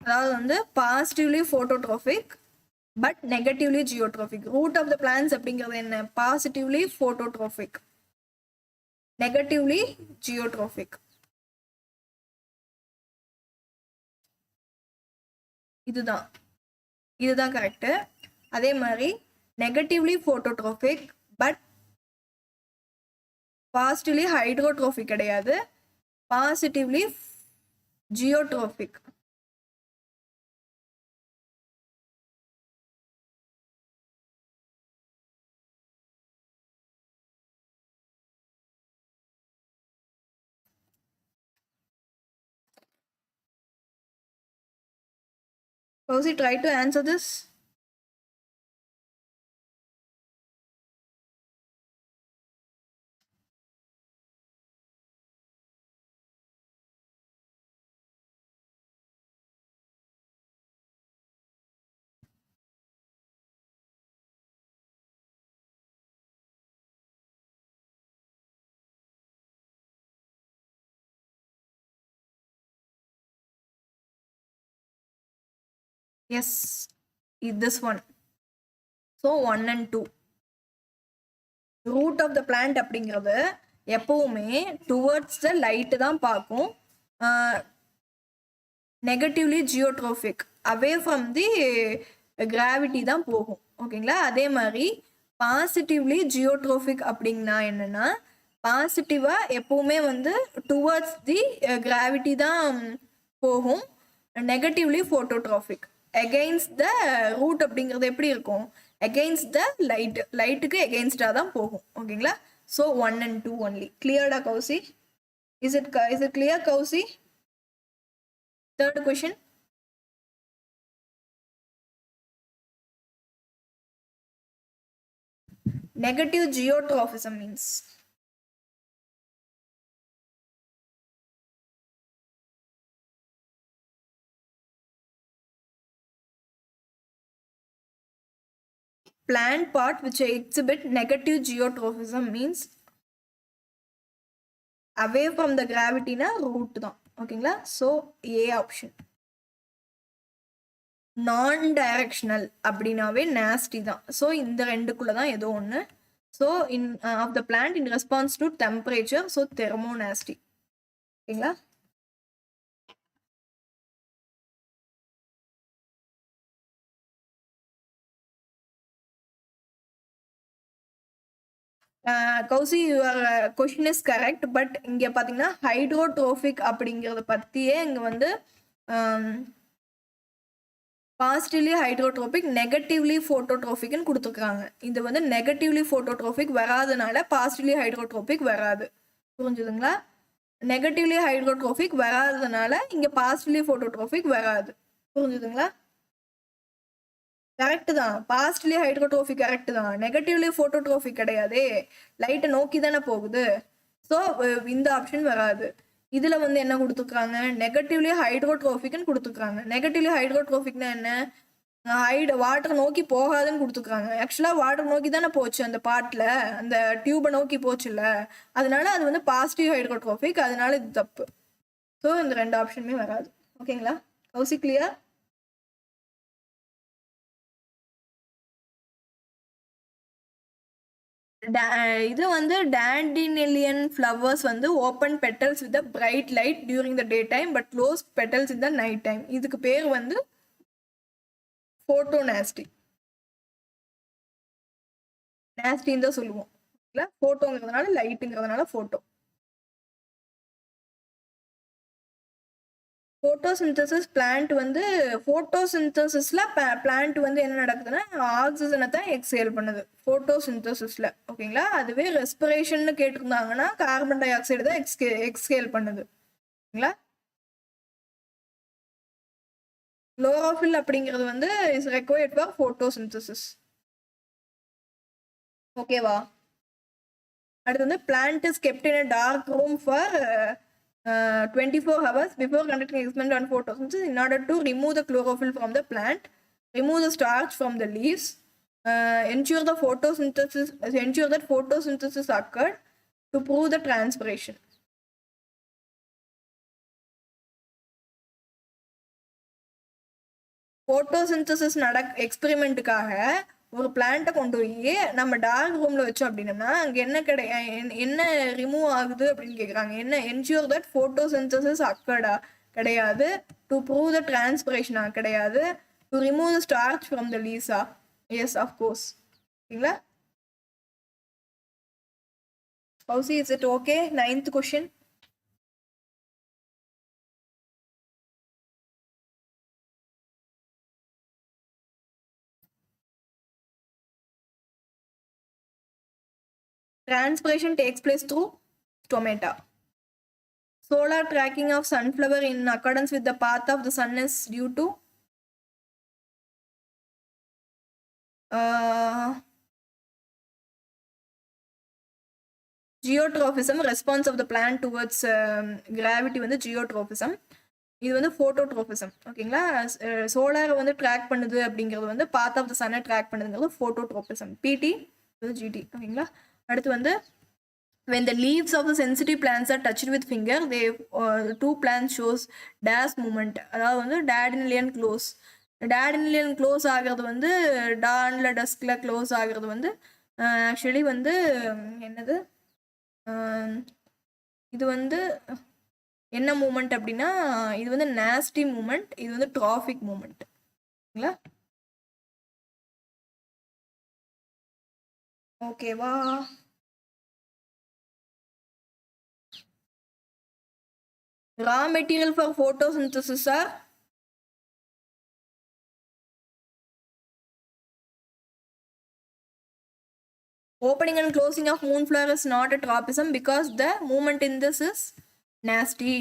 அதாவது வந்து positively phototropic but negatively geotropic. Root of the plants அப்படிங்கிறது என்ன? Positively phototropic, negatively geotropic. இதுதான் கரெக்ட். அதே மாதிரி negatively phototropic but positively hydrotropic கிடையாது, positively geotropic. Kausi, try to answer this. Yes, this one. So 1 and 2. Root of the plant அப்படிங்கிறது எப்பவுமே towards the light தான் பார்க்கும். Negatively geotrophic, away from the gravity தான் போகும். ஓகேங்களா? அதே மாதிரி பாசிட்டிவ்லி ஜியோட்ரோபிக் அப்படின்னா என்னன்னா பாசிட்டிவா எப்பவுமே வந்து டுவர்ட்ஸ் தி கிராவிட்டி தான் போகும். நெகட்டிவ்லி ஃபோட்டோட்ரோபிக், அகெயின்ஸ்ட் த ரூட் அப்படிங்கிறது எப்படி இருக்கும்? அகெயின்ஸ்ட் த லைட்டுக்கு எகெயின்ஸ்டாக தான் போகும். ஓகேங்களா? So 1 and 2 only. கிளியர்டா Kausi? Is it clear Kausi? Third question. Negative geotrophism means plant part which exhibit negative geotrophism means away from the gravity na root தான். ஓகேங்களா? So A option. Non directional அப்படின்னாவே nasty தான். So இந்த ரெண்டுக்குள்ள தான் ஏதோ ஒன்று. So in of the plant in response to temperature, so thermonasty. ஓகேங்களா? Kausi, your question is correct. But இங்கே பார்த்தீங்கன்னா ஹைட்ரோட்ரோபிக் அப்படிங்கிறத பற்றியே இங்கே வந்து பாசிட்டிவ்லி ஹைட்ரோட்ரோபிக், நெகட்டிவ்லி ஃபோட்டோட்ரோபிக்னு கொடுத்துருக்காங்க. இது வந்து நெகட்டிவ்லி ஃபோட்டோட்ரோபிக் வராதனால பாசிட்டிவ்லி ஹைட்ரோட்ரோபிக் வராது. புரிஞ்சுதுங்களா? நெகட்டிவ்லி ஹைட்ரோட்ரோபிக் வராதனால இங்கே பாசிட்டிவ்லி ஃபோட்டோட்ரோபிக் வராது. புரிஞ்சுதுங்களா? கரெக்ட் தான். பாசிட்டிவ்லி ஹைட்ரோட்ரோபிக் கரெக்ட் தான். நெகட்டிவ்லி ஃபோட்டோட்ரோபிக் கிடையாது. லைட்டை நோக்கி தானே போகுது. ஸோ இந்த ஆப்ஷன் வராது. இதுல வந்து என்ன கொடுத்துருக்காங்க? நெகட்டிவ்லி ஹைட்ரோட்ரோபிக்னு கொடுத்துருக்காங்க. நெகட்டிவ்லி ஹைட்ரோட்ரோபிக்னா என்ன? வாட்டர் நோக்கி போகாதுன்னு கொடுத்துருக்காங்க. ஆக்சுவலா வாட்டர் நோக்கி தானே போச்சு அந்த பார்ட்ல, அந்த டியூபை நோக்கி போச்சுல்ல. அதனால அது வந்து பாசிட்டிவ் ஹைட்ரோட்ரோபிக், அதனால இது தப்பு. ஸோ இந்த ரெண்டு ஆப்ஷனுமே வராது. ஓகேங்களா? கௌசி, கிளியர்? இது வந்து dandelion flowers வந்து open petals with a bright light during the daytime but closed petals in the night time. இதுக்கு பேர் வந்து photo nasty. நாஸ்டின்னு தான் சொல்லுவோம். ஃபோட்டோங்கிறதுனால லைட்டுங்கிறதுனால ஃபோட்டோ. ஃபோட்டோசிந்தசிஸ் பிளான்ட் வந்து ஃபோட்டோசிந்தசிஸ்ல பிளான்ட் வந்து என்ன நடக்குதுன்னா ஆக்சிஜனை தான் எக்ஸேல் பண்ணுது ஃபோட்டோசிந்தசிஸ்ல. ஓகேங்களா? அதுவே ரெஸ்பிரேஷன் கேட்டிருந்தாங்கன்னா கார்பன் டை ஆக்சைடு தான் எக்ஸ்கேல் பண்ணுது. ஓகேங்களா? குளோரோஃபில் அப்படிங்கிறது வந்து இஸ் ரெக்வயர்ட் ஃபார் ஃபோட்டோசிந்தசிஸ். ஓகேவா? அடுத்து வந்து plant is kept in a dark room for 24 hours before conducting experiment on photosynthesis in order to remove the chlorophyll from the plant, remove the starch from the leaves, ensure that photosynthesis occurred to prove the transpiration. photosynthesis எக்ஸ்பெரிமெண்ட்டுக்காக ஒரு பிளான்ட்டை கொண்டு போய் நம்ம dark ரூம்ல வச்சோம் அப்படின்னா அங்கே என்ன ரிமூவ் ஆகுது அப்படின்னு கேட்குறாங்க. என்ன என்ஷூர் தட் ஃபோட்டோசிந்தசிஸ் அக்கர்டா கிடையாது. டு ப்ரூவ் த டிரான்ஸ்பிரேஷனா கிடையாது. To remove the starch from the லீஸா? Yes, of course. ஓகேங்களா? ஹவுசி, is it okay? 9th question. Transpiration takes place through stomata. Solar tracking of sunflower in accordance with the path of the sun is due to geotropism, response of the plant towards gravity வந்து geotropism. இது வந்து ஃபோட்டோட்ரோபிசம். ஓகேங்களா? சோலாரை வந்து track பண்ணுது அப்படிங்கிறது வந்து பாத் of the சன்னை track பண்ணுதுங்கிறது ஃபோட்டோட்ரோபிசம். பிடி GT. ஓகேங்களா? அடுத்து வந்து when the leaves of the sensitive plants are touched with finger, they two plants shows dash movement. அதாவது வந்து டேடினிலியன் க்ளோஸ். டேடினிலியன் க்ளோஸ் ஆகிறது வந்து டான்ல டஸ்க்ல க்ளோஸ் ஆகிறது வந்து ஆக்சுவலி வந்து என்னது, இது வந்து என்ன மூமெண்ட் அப்படின்னா இது வந்து நாஸ்டி மூமெண்ட், இது வந்து ட்ராஃபிக் மூமெண்ட். ஓகேங்களா? ஓகேவா? Raw material for photosynthesis are opening and closing of moonflower is not a tropism because the movement in this is nasty.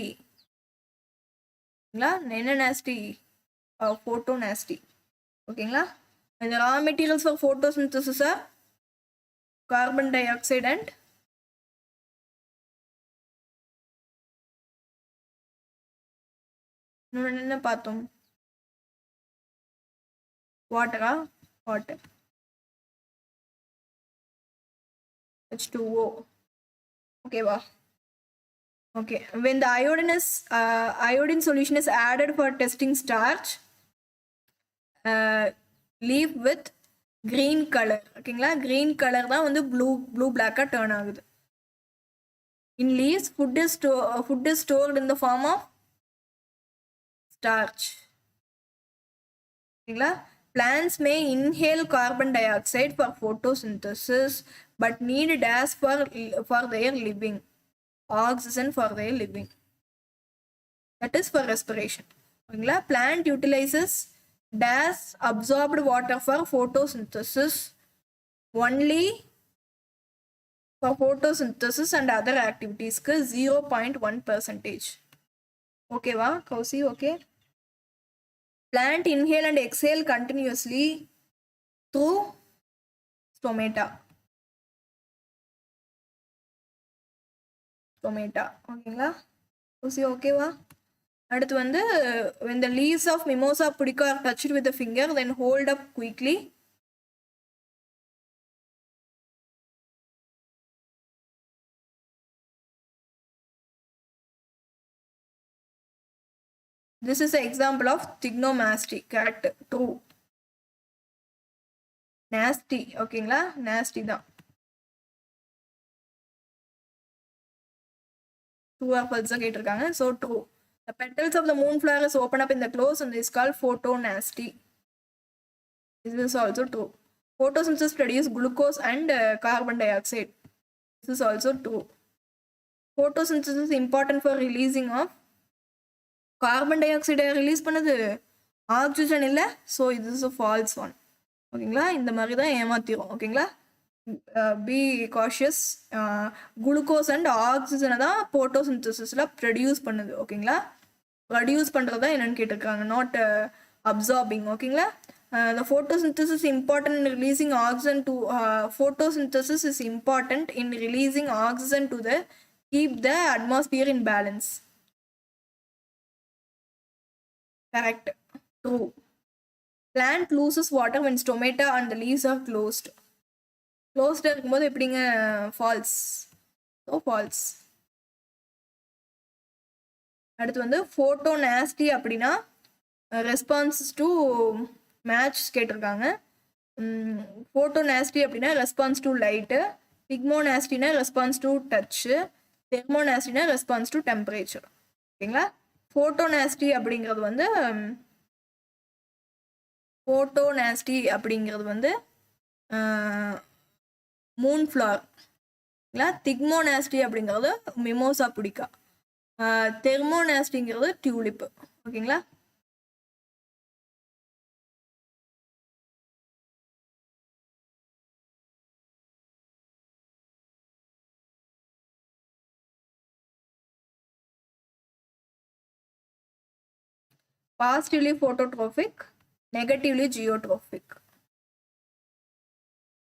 என்ன nasty? Photo nasty. ஓகேங்களா? And the raw materials for photosynthesis are carbon dioxide and என்ன பார்த்தோம்? வாட்டரா? Water. H2O. ஓகேவா? Okay. When the iodine solution is added for testing starch, leaf with green color. ஓகேங்களா? green color தான் வந்து blue black turn ஆகுது. In leaves, food is stored in the form of starch. ஓகேங்களா? Plants may inhale carbon dioxide for photosynthesis but need gas for their living, oxygen for their living, that is for respiration. ஓகேங்களா? Plant utilizes gas absorbed water for photosynthesis only for photosynthesis and other activities க்கு 0.1%. ஓகேவா Kousi? Okay. Plant inhale and exhale continuously through stomata. ஓகேங்களா? கௌசி ஓகேவா? அடுத்து வந்து when the leaves of mimosa pudica are touched with the finger, then hold up quickly. This is an example of thignomasty. Correct. True. Nasty. ஓகேங்களா? nasty தான். True or false கேட்டிருக்காங்க. So true. The petals of the moonflower is open up in the close and is called photonasty. This is also true. Photosynthesis produces glucose and carbon dioxide. This is also true. Photosynthesis is important for releasing of carbon dioxide release பண்ணுது, oxygen இல்லை. So இது is a false one. ஓகேங்களா? இந்த மாதிரி தான் ஏமாத்திரும். ஓகேங்களா? B cautious. Glucose and ஆக்சிஜனை தான் போட்டோசிந்தசிஸில் ப்ரொடியூஸ் பண்ணுது. ஓகேங்களா? ப்ரொடியூஸ் பண்ணுறது தான் என்னென்னு கேட்டிருக்காங்க, நாட் அப்சார்பிங். ஓகேங்களா? The photosynthesis is important in releasing oxygen to photosynthesis is important in releasing oxygen to the keep the atmosphere in balance. Correct. True. Plant loses water when stomata and the leaves are closed. Closed இருக்கும்போது எப்படிங்க? False. So false. அடுத்து வந்து photonasty அப்படின்னா response to match கேட்டிருக்காங்க. Photonasty அப்படின்னா response to light, பிக்மோ நாஸ்டினா response to touch, தெர்மோ நாஸ்டினா ரெஸ்பான்ஸ் டு டெம்பரேச்சர். ஓகேங்களா? ஃபோட்டோ நாஸ்டி அப்படிங்கிறது வந்து மூன்ஃப்ளவர். திக்மோனாஸ்டி அப்படிங்கிறது மிமோசா புடிக்கா. தெர்மோனாஸ்டிங்கிறது டியூலிப்பு. ஓகேங்களா? Positively phototrophic, negatively geotrophic.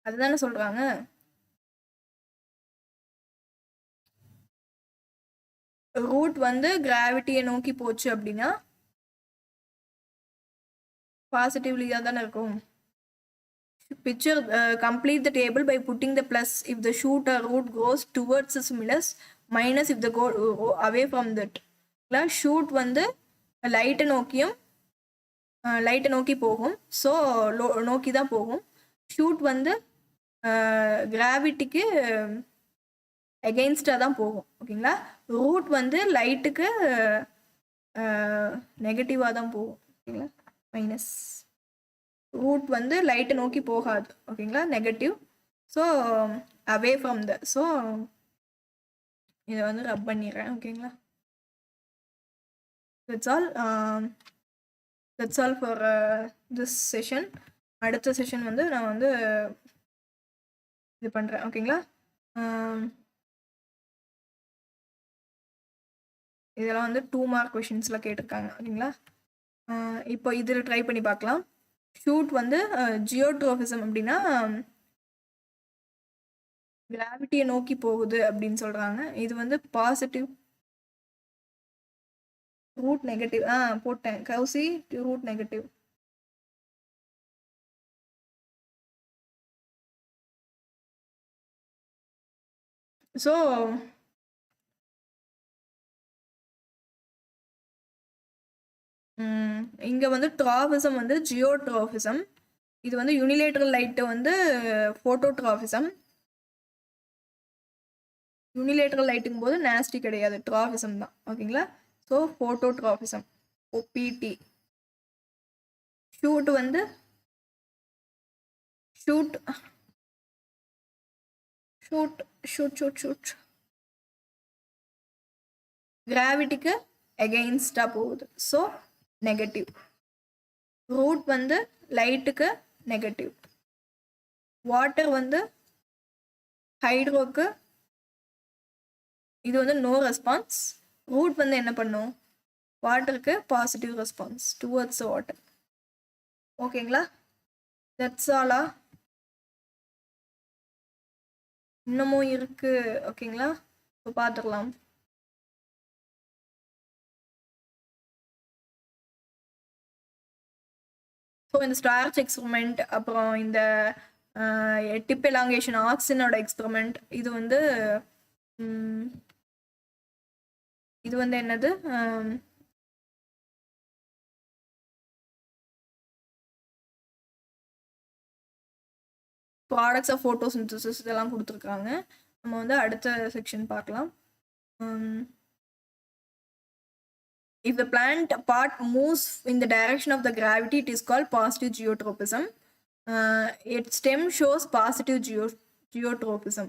அதுதானே சொல்றாங்க. ரூட் வந்து கிராவிட்டியை நோக்கி போச்சு அப்படின்னா பாசிட்டிவ்லியா தானே இருக்கும். Picture complete the table by putting the plus if the shoot or root goes towards the stimulus, minus if the go away from that. shoot வந்து லைட்டை நோக்கியும் லைட்டை நோக்கி போகும், ஸோ நோக்கி தான் போகும். ஷூட் வந்து கிராவிட்டிக்கு எகெயின்ஸ்டாக தான் போகும். ஓகேங்களா. ரூட் வந்து லைட்டுக்கு நெகட்டிவாக தான் போகும். ஓகேங்களா. மைனஸ். ரூட் வந்து லைட்டை நோக்கி போகாது. ஓகேங்களா. Negative. So away from the. So இதை வந்து ரப் பண்ணிடுறேன். ஓகேங்களா. that's all for this session. அடுத்த செஷன் வந்து நான் வந்து இது பண்ணுறேன். ஓகேங்களா. இதெல்லாம் வந்து 2 மார்க் கொஷின்ஸில் கேட்டிருக்காங்க. ஓகேங்களா. இப்போ இதில் ட்ரை பண்ணி பார்க்கலாம். ஷூட் வந்து ஜியோட்ரோஃபிசம் அப்படின்னா கிராவிட்டியை நோக்கி போகுது அப்படின்னு சொல்கிறாங்க. இது வந்து பாசிட்டிவ். ரூட் நெகட்டிவ் போட்டேன். Kousi root negative. ஸோ இங்கே வந்து ட்ராஃபிசம் வந்து ஜியோட்ரோஃபிசம். இது வந்து யூனிலேட்ரல் லைட்டு வந்து ஃபோட்டோட்ராஃபிசம். யூனிலேட்ரல் லைட்டுங்கும் போது நேஸ்டி கிடையாது, ட்ராஃபிசம் தான். ஓகேங்களா. ஸோ ஃபோட்டோட்ராஃபிசம் ஓபிடி. ஷூட் வந்து shoot shoot shoot shoot shoot கிராவிட்டிக்கு எகெயின்ஸ்டாக போகுது, ஸோ நெகட்டிவ். ரூட் வந்து லைட்டுக்கு நெகட்டிவ். வாட்டர் வந்து ஹைட்ரோக்கு இது வந்து நோ ரெஸ்பான்ஸ். ரூட் வந்து என்ன பண்ணும், வாட்டருக்கு பாசிட்டிவ் ரெஸ்பான்ஸ் டுவர்ட்ஸ் வாட்டர். ஓகேங்களா. தட்ஸ் ஆலா. இன்னமும் இருக்கு. ஓகேங்களா. இப்போ பார்த்துக்கலாம். ஸோ இந்த ஸ்டார்ச் எக்ஸ்பெரிமெண்ட், அப்புறம் இந்த டிப் எலாங்கேஷன் ஆக்சிஜனோட எக்ஸ்பெரிமெண்ட், இது வந்து என்னது, ப்ராடக்ட்ஸ் ஆஃப் ஃபோட்டோசிந்தசிஸ் இதெல்லாம் கொடுத்துருக்காங்க. நம்ம வந்து அடுத்த செக்ஷன் பார்க்கலாம். If the plant part moves in the direction of the gravity, it is called positive geotropism. Its stem shows positive geotropism.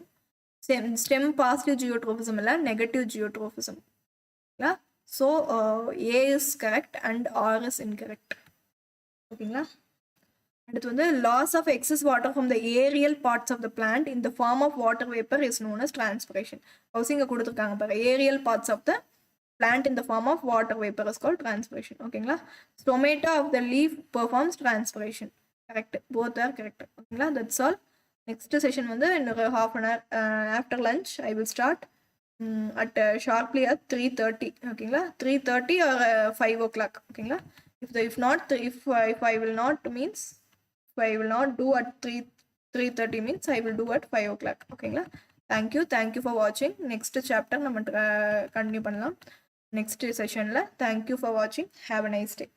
Stem positive geotropism illa negative geotropism. Yeah? So A is correct and R is incorrect. Okay. அடுத்து வந்து loss of excess water from the aerial parts of the plant in the form of water vapor is known as transpiration. இங்க கொடுத்துருக்காங்க பாரு, aerial parts of the plant in the form of water vapor is called transpiration. ஓகேங்களா. Stomata of the leaf performs transpiration. Correct. Both are correct. ஓகேங்களா. That's all. Next session வந்து இன்னொரு half an hour after lunch I will start at sharply at 3:30. ஓகேங்களா. 3:30 or 5 o'clock. ஓகேங்களா. If I will not means if I will not do at 3:30 means I will do at 5 o'clock. ஓகேங்களா. Thank you for watching. Next chapter நம்ம continue பண்ணலாம் next session la. Thank you for watching. Have a nice day.